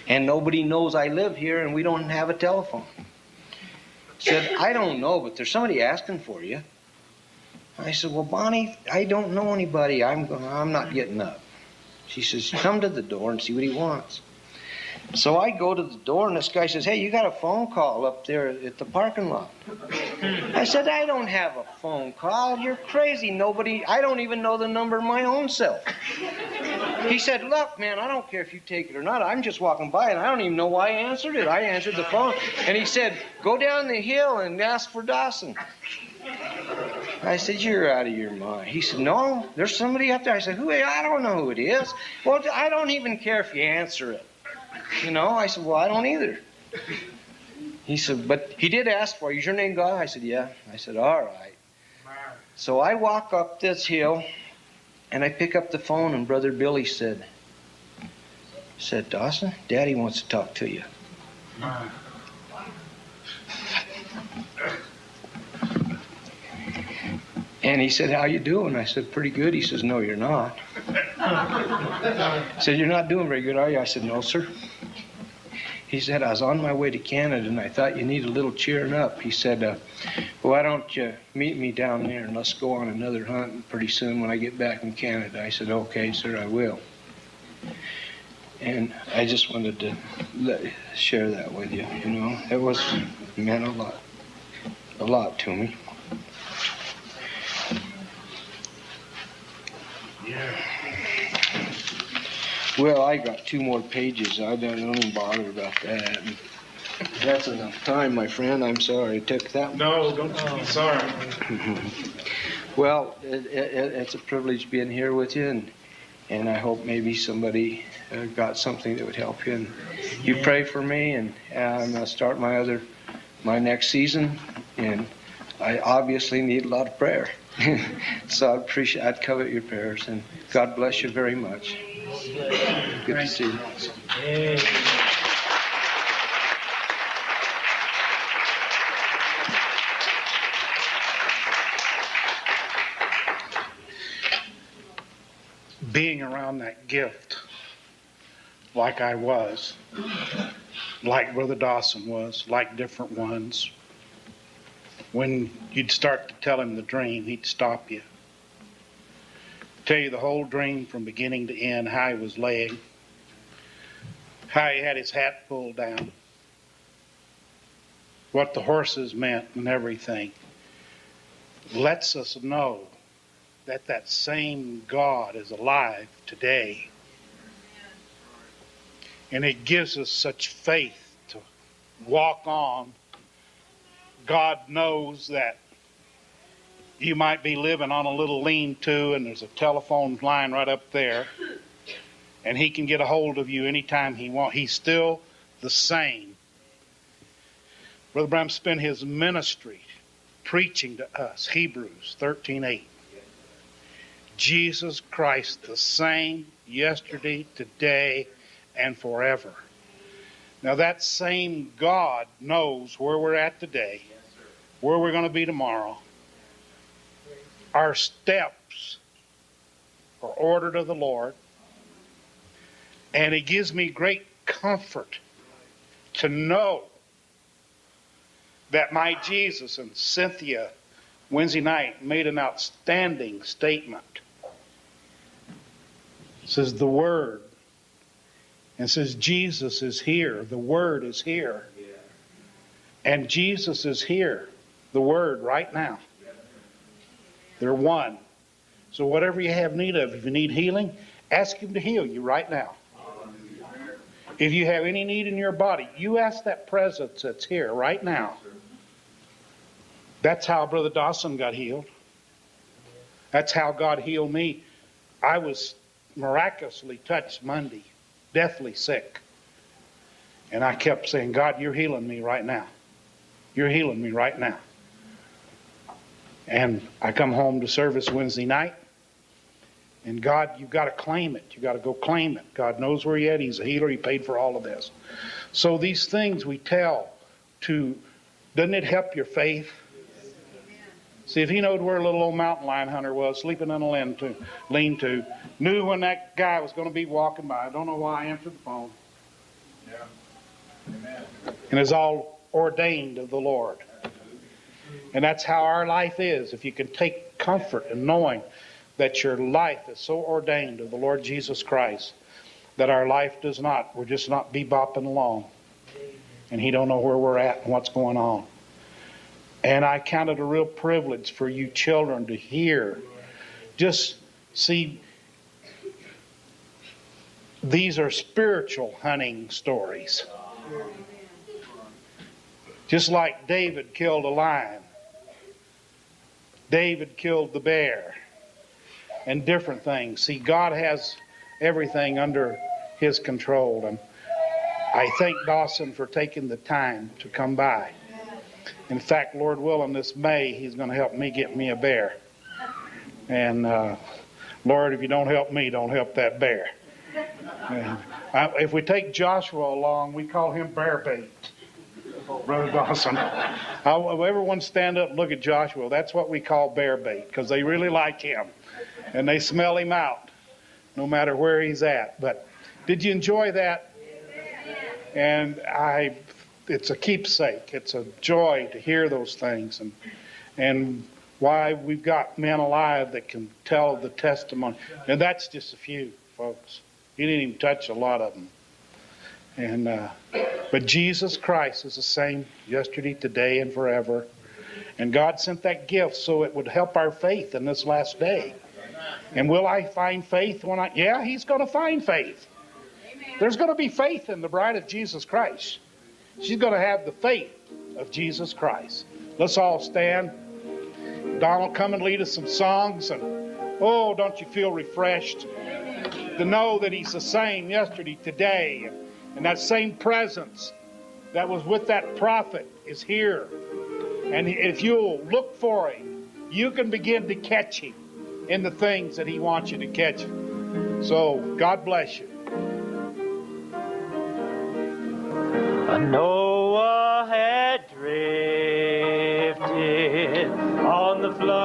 And nobody knows I live here, and we don't have a telephone. Said, I don't know, but there's somebody asking for you. I said, well, Bonnie, I don't know anybody. I'm not getting up. She says, come to the door and see what he wants. So I go to the door, and this guy says, hey, you got a phone call up there at the parking lot. I said, I don't have a phone call. You're crazy. I don't even know the number of my own cell. He said, look, man, I don't care if you take it or not. I'm just walking by, and I don't even know why I answered it. I answered the phone. And he said, go down the hill and ask for Dawson. I said, you're out of your mind. He said, no, there's somebody up there. I said, who? I don't know who it is. Well, I don't even care if you answer it. I said, well, I don't either. He said, but he did ask for you. Is your name God? I said, yeah. I said, all right. So I walk up this hill, and I pick up the phone, and Brother Billy said, Dawson, Daddy wants to talk to you. And he said, how you doing? I said, pretty good. He says, no, you're not. He said, you're not doing very good, are you? I said, no, sir. He said, I was on my way to Canada, and I thought you needed a little cheering up. He said, why don't you meet me down there, and let's go on another hunt pretty soon when I get back from Canada. I said, okay, sir, I will. And I just wanted to share that with you, It meant a lot to me. Yeah. Well, I got 2 more pages. I don't even bother about that. That's enough time, my friend. I'm sorry I took that. No, don't be sorry. Well, it's a privilege being here with you, and I hope maybe somebody got something that would help you. And you pray for me, and I'm going to start my next season, and I obviously need a lot of prayer. So I'd covet your prayers, and God bless you very much. Good to see you. Being around that gift, like I was, like Brother Dawson was, like different ones, when you'd start to tell him the dream, he'd stop you. Tell you the whole dream from beginning to end, how he was laying, how he had his hat pulled down, what the horses meant and everything. Lets us know that same God is alive today. And it gives us such faith to walk on. God knows that you might be living on a little lean-to, and there's a telephone line right up there, and he can get a hold of you anytime he wants. He's still the same. Brother Branham spent his ministry preaching to us, Hebrews 13:8. Jesus Christ the same yesterday, today, and forever. Now that same God knows where we're at today, where we're going to be tomorrow. Our steps are ordered of the Lord, and it gives me great comfort to know that my Jesus, and Cynthia Wednesday night made an outstanding statement. It says the Word, and says Jesus is here. The Word is here. And Jesus is here. The Word right now. They're one. So whatever you have need of, if you need healing, ask Him to heal you right now. If you have any need in your body, you ask that presence that's here right now. That's how Brother Dawson got healed. That's how God healed me. I was miraculously touched Monday, deathly sick. And I kept saying, God, you're healing me right now. You're healing me right now. And I come home to service Wednesday night, and God, you've got to claim it. You've got to go claim it. God knows where you're at. He's a healer. He paid for all of this. So these things we tell to, doesn't it help your faith? See, if he knowed where a little old mountain lion hunter was, sleeping in a lean-to, knew when that guy was going to be walking by. I don't know why I answered the phone. Yeah. Amen. And it's all ordained of the Lord. And that's how our life is. If you can take comfort in knowing that your life is so ordained of the Lord Jesus Christ, that our life does not, we're just not bebopping along. And He don't know where we're at and what's going on. And I count it a real privilege for you children to hear. Just see, These are spiritual hunting stories. Just like David killed a lion, David killed the bear, and different things. See, God has everything under His control. And I thank Dawson for taking the time to come by. In fact, Lord willing, this May, he's going to help me get me a bear. And Lord, if you don't help me, don't help that bear. And if we take Joshua along, we call him bear bait. Brother Dawson. Everyone stand up and look at Joshua. That's what we call bear bait, because they really like him. And they smell him out, no matter where he's at. But did you enjoy that? And it's a keepsake. It's a joy to hear those things. And why we've got men alive that can tell the testimony. And that's just a few, folks. He didn't even touch a lot of them. But Jesus Christ is the same yesterday, today, and forever. And God sent that gift so it would help our faith in this last day. And will I find faith when yeah, He's going to find faith. Amen. There's going to be faith in the bride of Jesus Christ. She's going to have the faith of Jesus Christ. Let's all stand. Donald, come and lead us some songs. And oh, don't you feel refreshed to know that He's the same yesterday, today, and that same presence that was with that prophet is here. And if you'll look for Him, you can begin to catch Him in the things that He wants you to catch Him. So, God bless you. Noah had drifted on the flood.